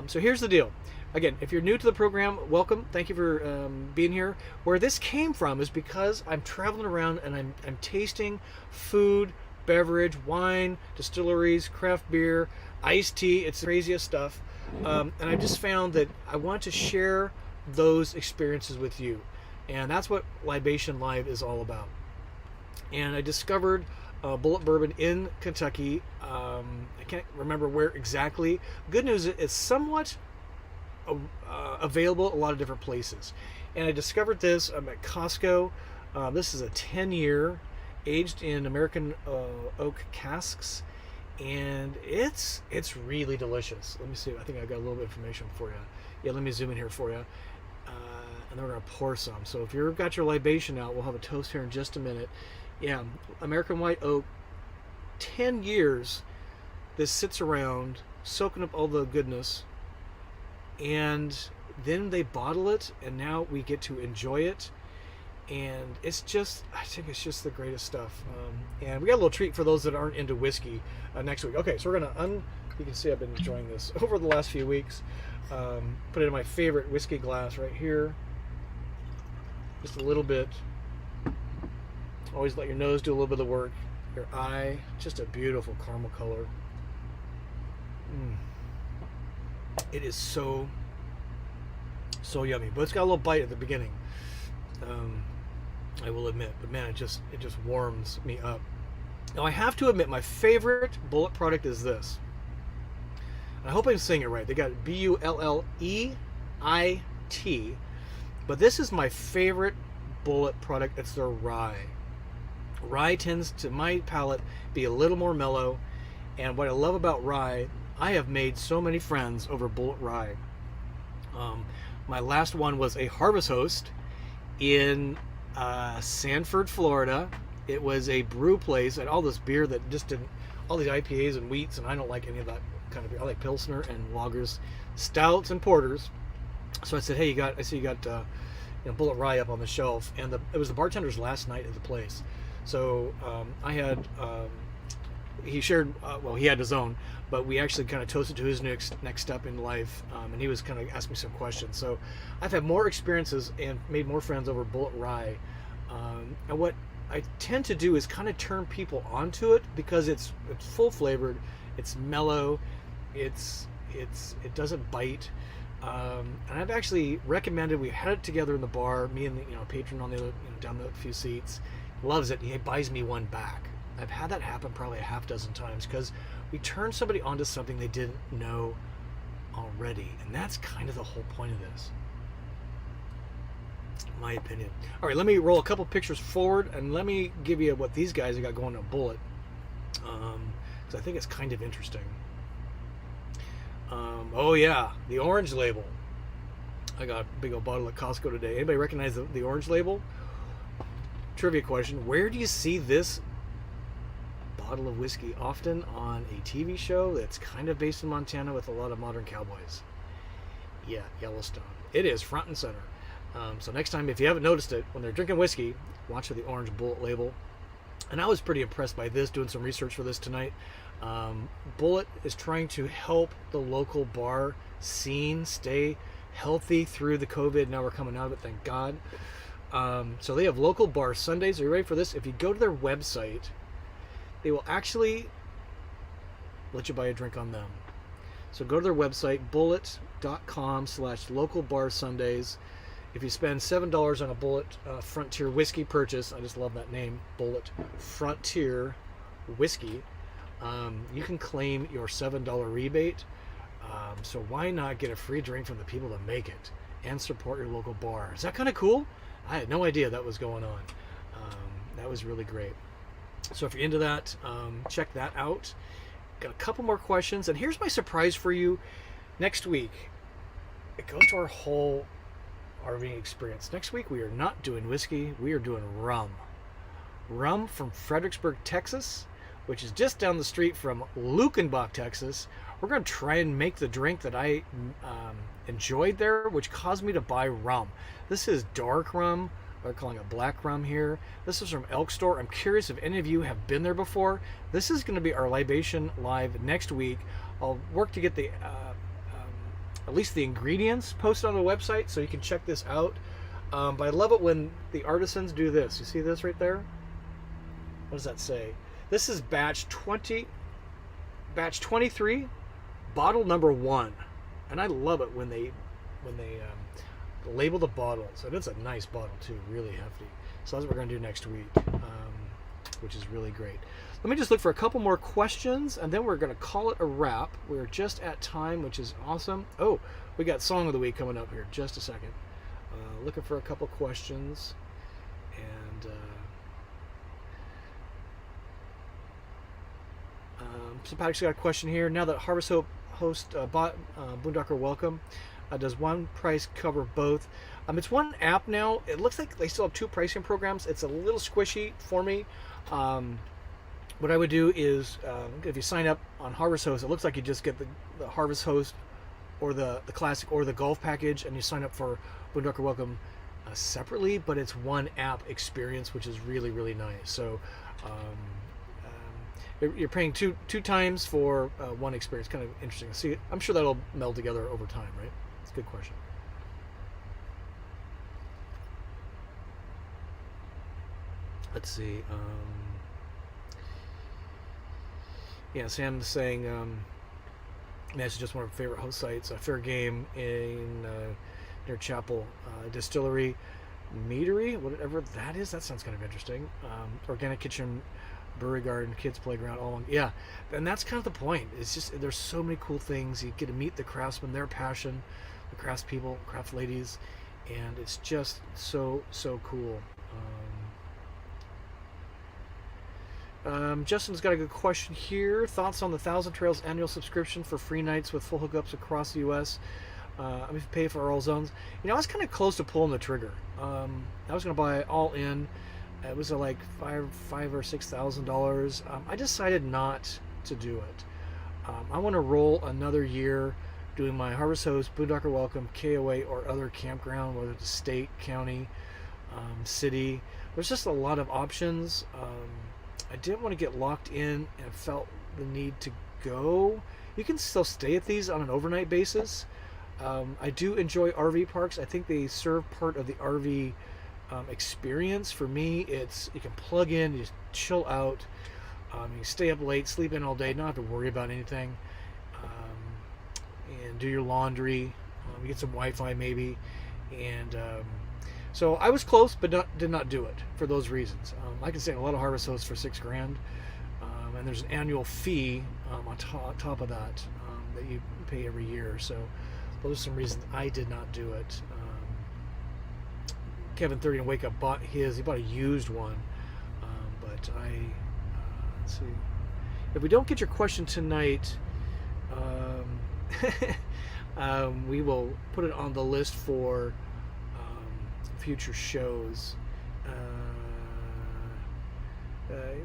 So here's the deal. Again, if you're new to the program, welcome. Thank you for being here. Where this came from is because I'm traveling around and I'm tasting food, beverage, wine, distilleries, craft beer, iced tea. It's the craziest stuff. And I just found that I want to share those experiences with you. And that's what Libation Live is all about. And I discovered Bullet Bourbon in Kentucky. I can't remember where exactly. Good news, it's somewhat available at a lot of different places. And I discovered this at Costco. This is a 10-year aged in American oak casks, and it's really delicious. Let me see. I think I got a little bit of information for you. Yeah, let me zoom in here for you. And then we're gonna pour some. So if you've got your libation out, we'll have a toast here in just a minute. Yeah, American white oak, 10 years. This sits around, soaking up all the goodness, and then they bottle it, and now we get to enjoy it. And it's just, I think it's just the greatest stuff. And we got a little treat for those that aren't into whiskey next week. Okay, so we're gonna you can see I've been enjoying this over the last few weeks. Put it in my favorite whiskey glass right here. Just a little bit. Always let your nose do a little bit of the work. Your eye, just a beautiful caramel color. It is so yummy, but it's got a little bite at the beginning. I will admit, but man, it just warms me up. Now I have to admit, my favorite Bullet product is this. I hope I'm saying it right. They got Bulleit, but this is my favorite Bullet product. It's their rye. Rye tends to, my palate, be a little more mellow, and what I love about rye, I have made so many friends over Bullet rye. My last one was a harvest host in Sanford, Florida. It was a brew place and all this beer that just didn't, all these IPAs and wheats, and I don't like any of that kind of beer. I like Pilsner and lagers, stouts and porters. So I said, hey, I see you got Bullet rye up on the shelf, and it was the bartender's last night at the place. So I had, he shared, he had his own, but we actually kind of toasted to his next step in life, and he was kind of asking me some questions. So I've had more experiences and made more friends over Bullet rye. And what I tend to do is kind of turn people onto it because it's full flavored, it's mellow, it doesn't bite. And I've actually recommended, we had it together in the bar, me and the patron on the other, down the few seats, loves it. He buys me one back. I've had that happen probably a half dozen times because we turn somebody onto something they didn't know already, and that's kind of the whole point of this, in my opinion. All right, let me roll a couple pictures forward and let me give you what these guys have got going to Bullet, because I think it's kind of interesting. Oh yeah, the orange label. I got a big old bottle at Costco today. Anybody recognize the orange label? Trivia question: where do you see this bottle of whiskey, often on a TV show that's kind of based in Montana with a lot of modern cowboys. Yeah, Yellowstone. It is front and center. So next time, if you haven't noticed it, when they're drinking whiskey, watch for the orange Bullet label. And I was pretty impressed by this, doing some research for this tonight. Bullet is trying to help the local bar scene stay healthy through the COVID. Now we're coming out of it, thank God. So they have local bar Sundays. Are you ready for this? If you go to their website, they will actually let you buy a drink on them. So go to their website, bullet.com/local bar Sundays. If you spend $7 on a Bullet Frontier whiskey purchase, I just love that name, Bullet Frontier whiskey, you can claim your $7 rebate. So why not get a free drink from the people that make it and support your local bar? Is that kind of cool? I had no idea that was going on. That was really great. So if you're into that, check that out. Got a couple more questions, and here's my surprise for you. Next week, it goes to our whole RVing experience. Next week, we are not doing whiskey. We are doing rum. Rum from Fredericksburg, Texas, which is just down the street from Lukenbach, Texas. We're going to try and make the drink that I enjoyed there, which caused me to buy rum. This is dark rum. They're calling it black rum here. This is from Elk Store. I'm curious if any of you have been there before. This is going to be our libation live next week. I'll work to get the at least the ingredients posted on the website so you can check this out. But I love it when the artisans do this. You see this right there? What does that say? This is batch 23, bottle number 1. And I love it when they label the bottles. And it's a nice bottle too, really hefty. So that's what we're going to do next week, which is really great. Let me just look for a couple more questions, and then we're going to call it a wrap. We're just at time, which is awesome. Oh, we got Song of the Week coming up here. Just a second. Looking for a couple questions. And so Patrick's got a question here. Now that Harvest Hope host bought Boondocker Welcome, does one price cover both? It's one app now. It looks like they still have 2 pricing programs. It's a little squishy for me. What I would do is, if you sign up on Harvest Host, it looks like you just get the Harvest Host or the Classic or the Golf package, and you sign up for Boondocker Welcome separately, but it's one app experience, which is really, really nice. So you're paying two times for one experience. Kind of interesting. See, I'm sure that'll meld together over time, right? It's a good question. Let's see. Yeah, Sam's saying, that's just one of our favorite host sites. Fair Game in near Chapel Distillery, Meadery, whatever that is. That sounds kind of interesting. Organic Kitchen, Brewery Garden, Kids Playground, all on. Yeah, and that's kind of the point. It's just there's so many cool things. You get to meet the craftsmen, their passion, the craftspeople, craft ladies, and it's just so cool. Justin's got a good question here. Thoughts on the 1,000 Trails annual subscription for free nights with full hookups across the U.S. I mean, pay for all zones. You know, I was kind of close to pulling the trigger. I was going to buy it all in. It was like $5,000 or $6,000. I decided not to do it. I want to roll another year doing my Harvest Host, Boondocker Welcome, KOA, or other campground, whether it's state, county, city. There's just a lot of options. I didn't want to get locked in and felt the need to go. You can still stay at these on an overnight basis. I do enjoy RV parks. I think they serve part of the RV experience. For me, it's you can plug in, you just chill out, you stay up late, sleep in all day, not have to worry about anything, and do your laundry. You get some Wi-Fi maybe, and so I was close, but did not do it for those reasons. I can stay in a lot of Harvest Hosts for $6,000, and there's an annual fee on top of that that you pay every year. So those are some reasons I did not do it. Kevin 30 and Wake Up bought his. He bought a used one, but let's see. If we don't get your question tonight, we will put it on the list for future shows.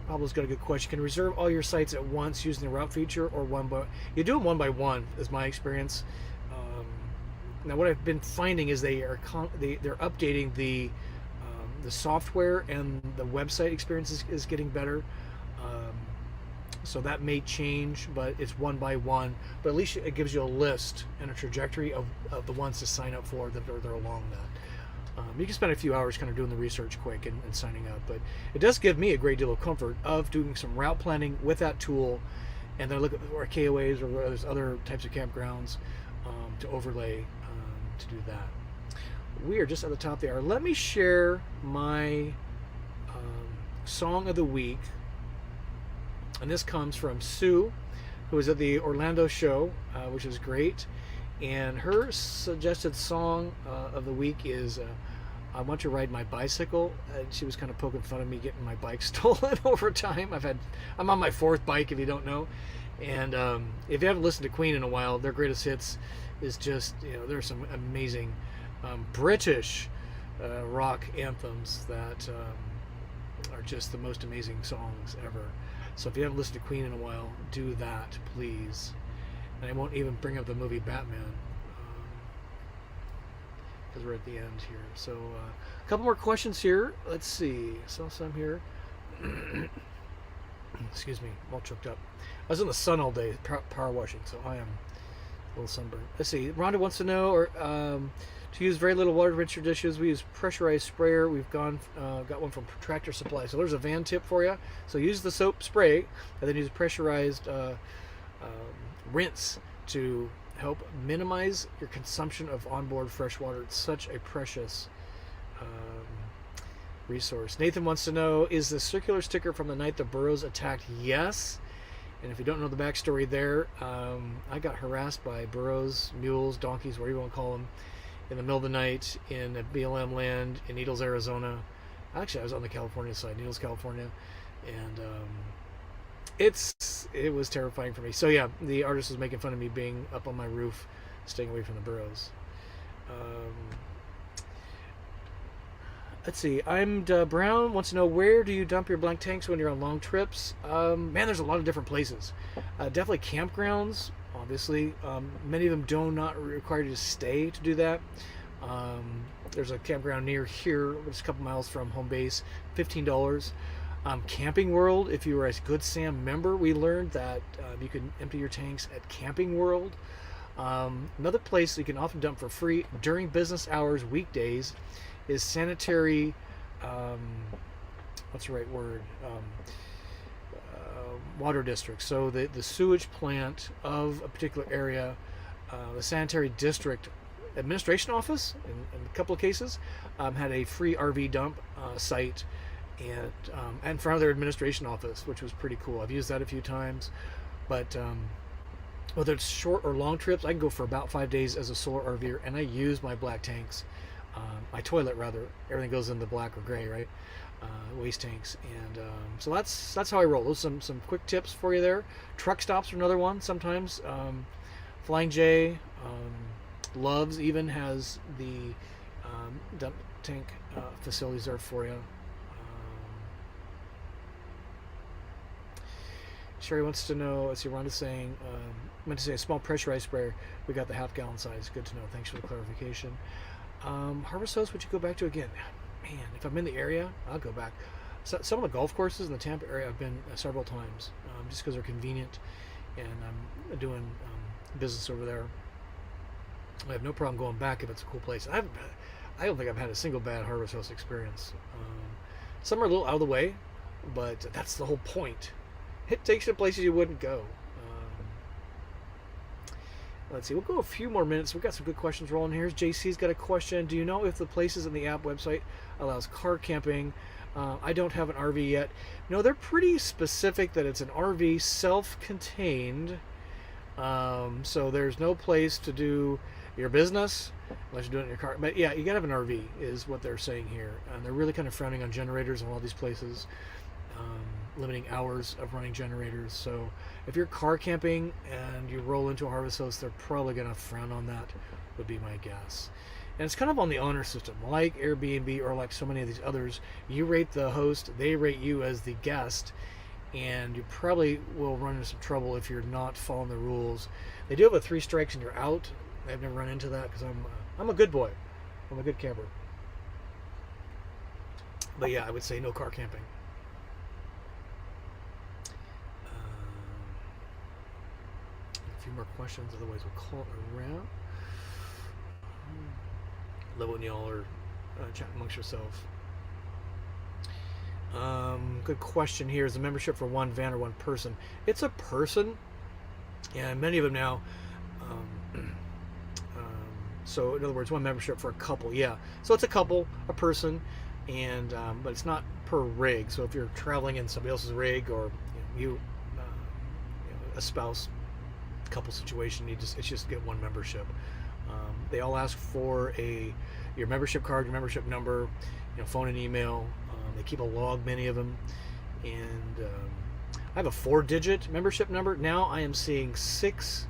Pablo's got a good question. Can you reserve all your sites at once using the route feature, or you do them one by one, is my experience. Now, what I've been finding is they're updating the software, and the website experience is getting better. So that may change, but it's one by one. But at least it gives you a list and a trajectory of the ones to sign up for that are along that. You can spend a few hours kind of doing the research quick and signing up, but it does give me a great deal of comfort of doing some route planning with that tool, and then I look at our KOAs or there's other types of campgrounds to overlay to do that. We are just at the top of the hour. Let me share my song of the week. And this comes from Sue, who was at the Orlando show, which is great. And her suggested song of the week is I Want to Ride My Bicycle. She was kind of poking fun of me getting my bike stolen over time. I'm on my 4th bike, if you don't know. And if you haven't listened to Queen in a while, their greatest hits is just, there's some amazing British rock anthems that are just the most amazing songs ever. So if you haven't listened to Queen in a while, do that, please. And I won't even bring up the movie Batman, because we're at the end here. So a couple more questions here. Let's see. I saw some here. Excuse me, I'm all choked up. I was in the sun all day, power washing, so I am a little sunburned. Let's see. Rhonda wants to know, to use very little water to rinse your dishes, we use pressurized sprayer. We've got one from Tractor Supply. So there's a van tip for you. So use the soap spray, and then use pressurized rinse to help minimize your consumption of onboard fresh water. It's such a precious resource. Nathan wants to know, is the circular sticker from the night the burros attacked? Yes. And if you don't know the backstory there, I got harassed by burros, mules, donkeys, whatever you want to call them, in the middle of the night in a BLM land in Needles, Arizona. Actually, I was on the California side, Needles, California, and it was terrifying for me. So yeah, the artist was making fun of me being up on my roof, staying away from the burros. Let's see. Brown wants to know, where do you dump your blank tanks when you're on long trips? Man, there's a lot of different places. Definitely campgrounds. Obviously, many of them do not require you to stay to do that. There's a campground near here, just a couple miles from home base, $15. Camping World, if you were a Good Sam member, we learned that you can empty your tanks at Camping World. Another place you can often dump for free during business hours, weekdays, is sanitary, what's the right word? Water district. So the sewage plant of a particular area, the sanitary district administration office, in a couple of cases, had a free RV dump site and in front of their administration office, which was pretty cool. I've used that a few times, but whether it's short or long trips, I can go for about 5 days as a solo RVer, and I use my black tanks, my toilet rather. Everything goes in the black or gray, right? Waste tanks, and so that's how I roll. Those are some quick tips for you there. Truck stops are another one. Sometimes Flying J, Loves even has the dump tank facilities there for you. Sherry wants to know, let's see, Rhonda's saying, meant to say a small pressurized sprayer. We got the half-gallon size. Good to know. Thanks for the clarification. Harvest Host, would you go back to again? Man, if I'm in the area, I'll go back. So, some of the golf courses in the Tampa area I've been several times, just because they're convenient, and I'm doing business over there. I have no problem going back if it's a cool place. I don't think I've had a single bad Harvest Host experience. Some are a little out of the way, but that's the whole point. It takes you to places you wouldn't go. Let's see, we'll go a few more minutes. We've got some good questions rolling here. JC's got a question. Do you know if the places in the app website allows car camping? I don't have an RV yet. No, they're pretty specific that it's an RV self-contained. So there's no place to do your business unless you're doing it in your car. But yeah, you gotta have an RV is what they're saying here. And they're really kind of frowning on generators in all these places. Limiting hours of running generators. So if you're car camping and you roll into a Harvest Host, they're probably going to frown on that, would be my guess. And it's kind of on the honor system, like Airbnb or like so many of these others. You rate the host, they rate you as the guest, and you probably will run into some trouble if you're not following the rules. They do have a 3 strikes and you're out. I've never run into that because I'm a good boy. I'm a good camper. But yeah, I would say no car camping. A few more questions, otherwise we'll call it around. Love when y'all are chatting amongst yourself. Good question here. Is the membership for one van or one person? It's a person, and many of them now. So in other words, one membership for a couple. Yeah. So it's a couple, a person, and but it's not per rig. So if you're traveling in somebody else's rig, or a spouse couple situation, it's just get one membership. They all ask for your membership card, your membership number, phone and email. They keep a log, many of them, and I have a 4-digit membership number. Now I am seeing 6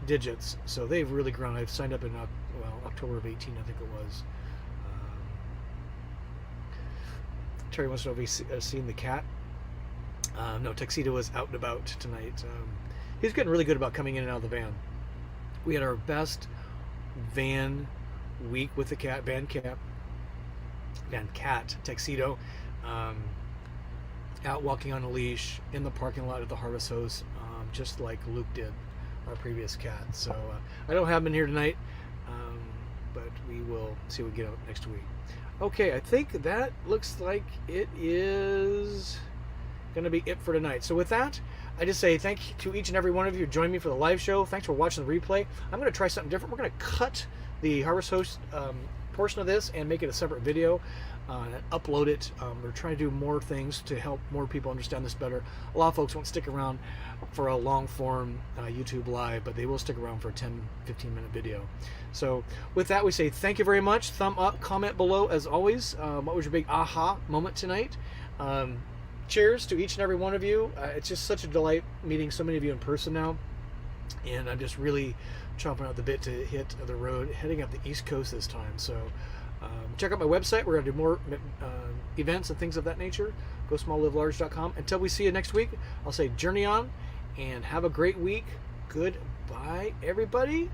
digits, so they've really grown. I've signed up in October of 18, I think it was. Terry wants to know if he's seen the cat. No, Tuxedo was out and about tonight. He's getting really good about coming in and out of the van. We had our best van week with the cat, van cat Tuxedo, out walking on a leash in the parking lot at the Harvest Host, just like Luke did, our previous cat. So I don't have him in here tonight, but we will see what we get out next week. Okay, I think that looks like it is going to be it for tonight. So with that, I just say thank you to each and every one of you who joined me for the live show. Thanks for watching the replay. I'm going to try something different. We're going to cut the Harvest Host portion of this and make it a separate video and upload it. We're trying to do more things to help more people understand this better. A lot of folks won't stick around for a long form YouTube live, but they will stick around for a 10-15 minute video. So with that, we say thank you very much. Thumb up, comment below as always. What was your big aha moment tonight? Cheers to each and every one of you. It's just such a delight meeting so many of you in person now, and I'm just really chomping out the bit to hit the road, heading up the East Coast this time. So check out my website. We're going to do more events and things of that nature. GoSmallLiveLarge.com. Until we see you next week, I'll say journey on and have a great week. Goodbye, everybody.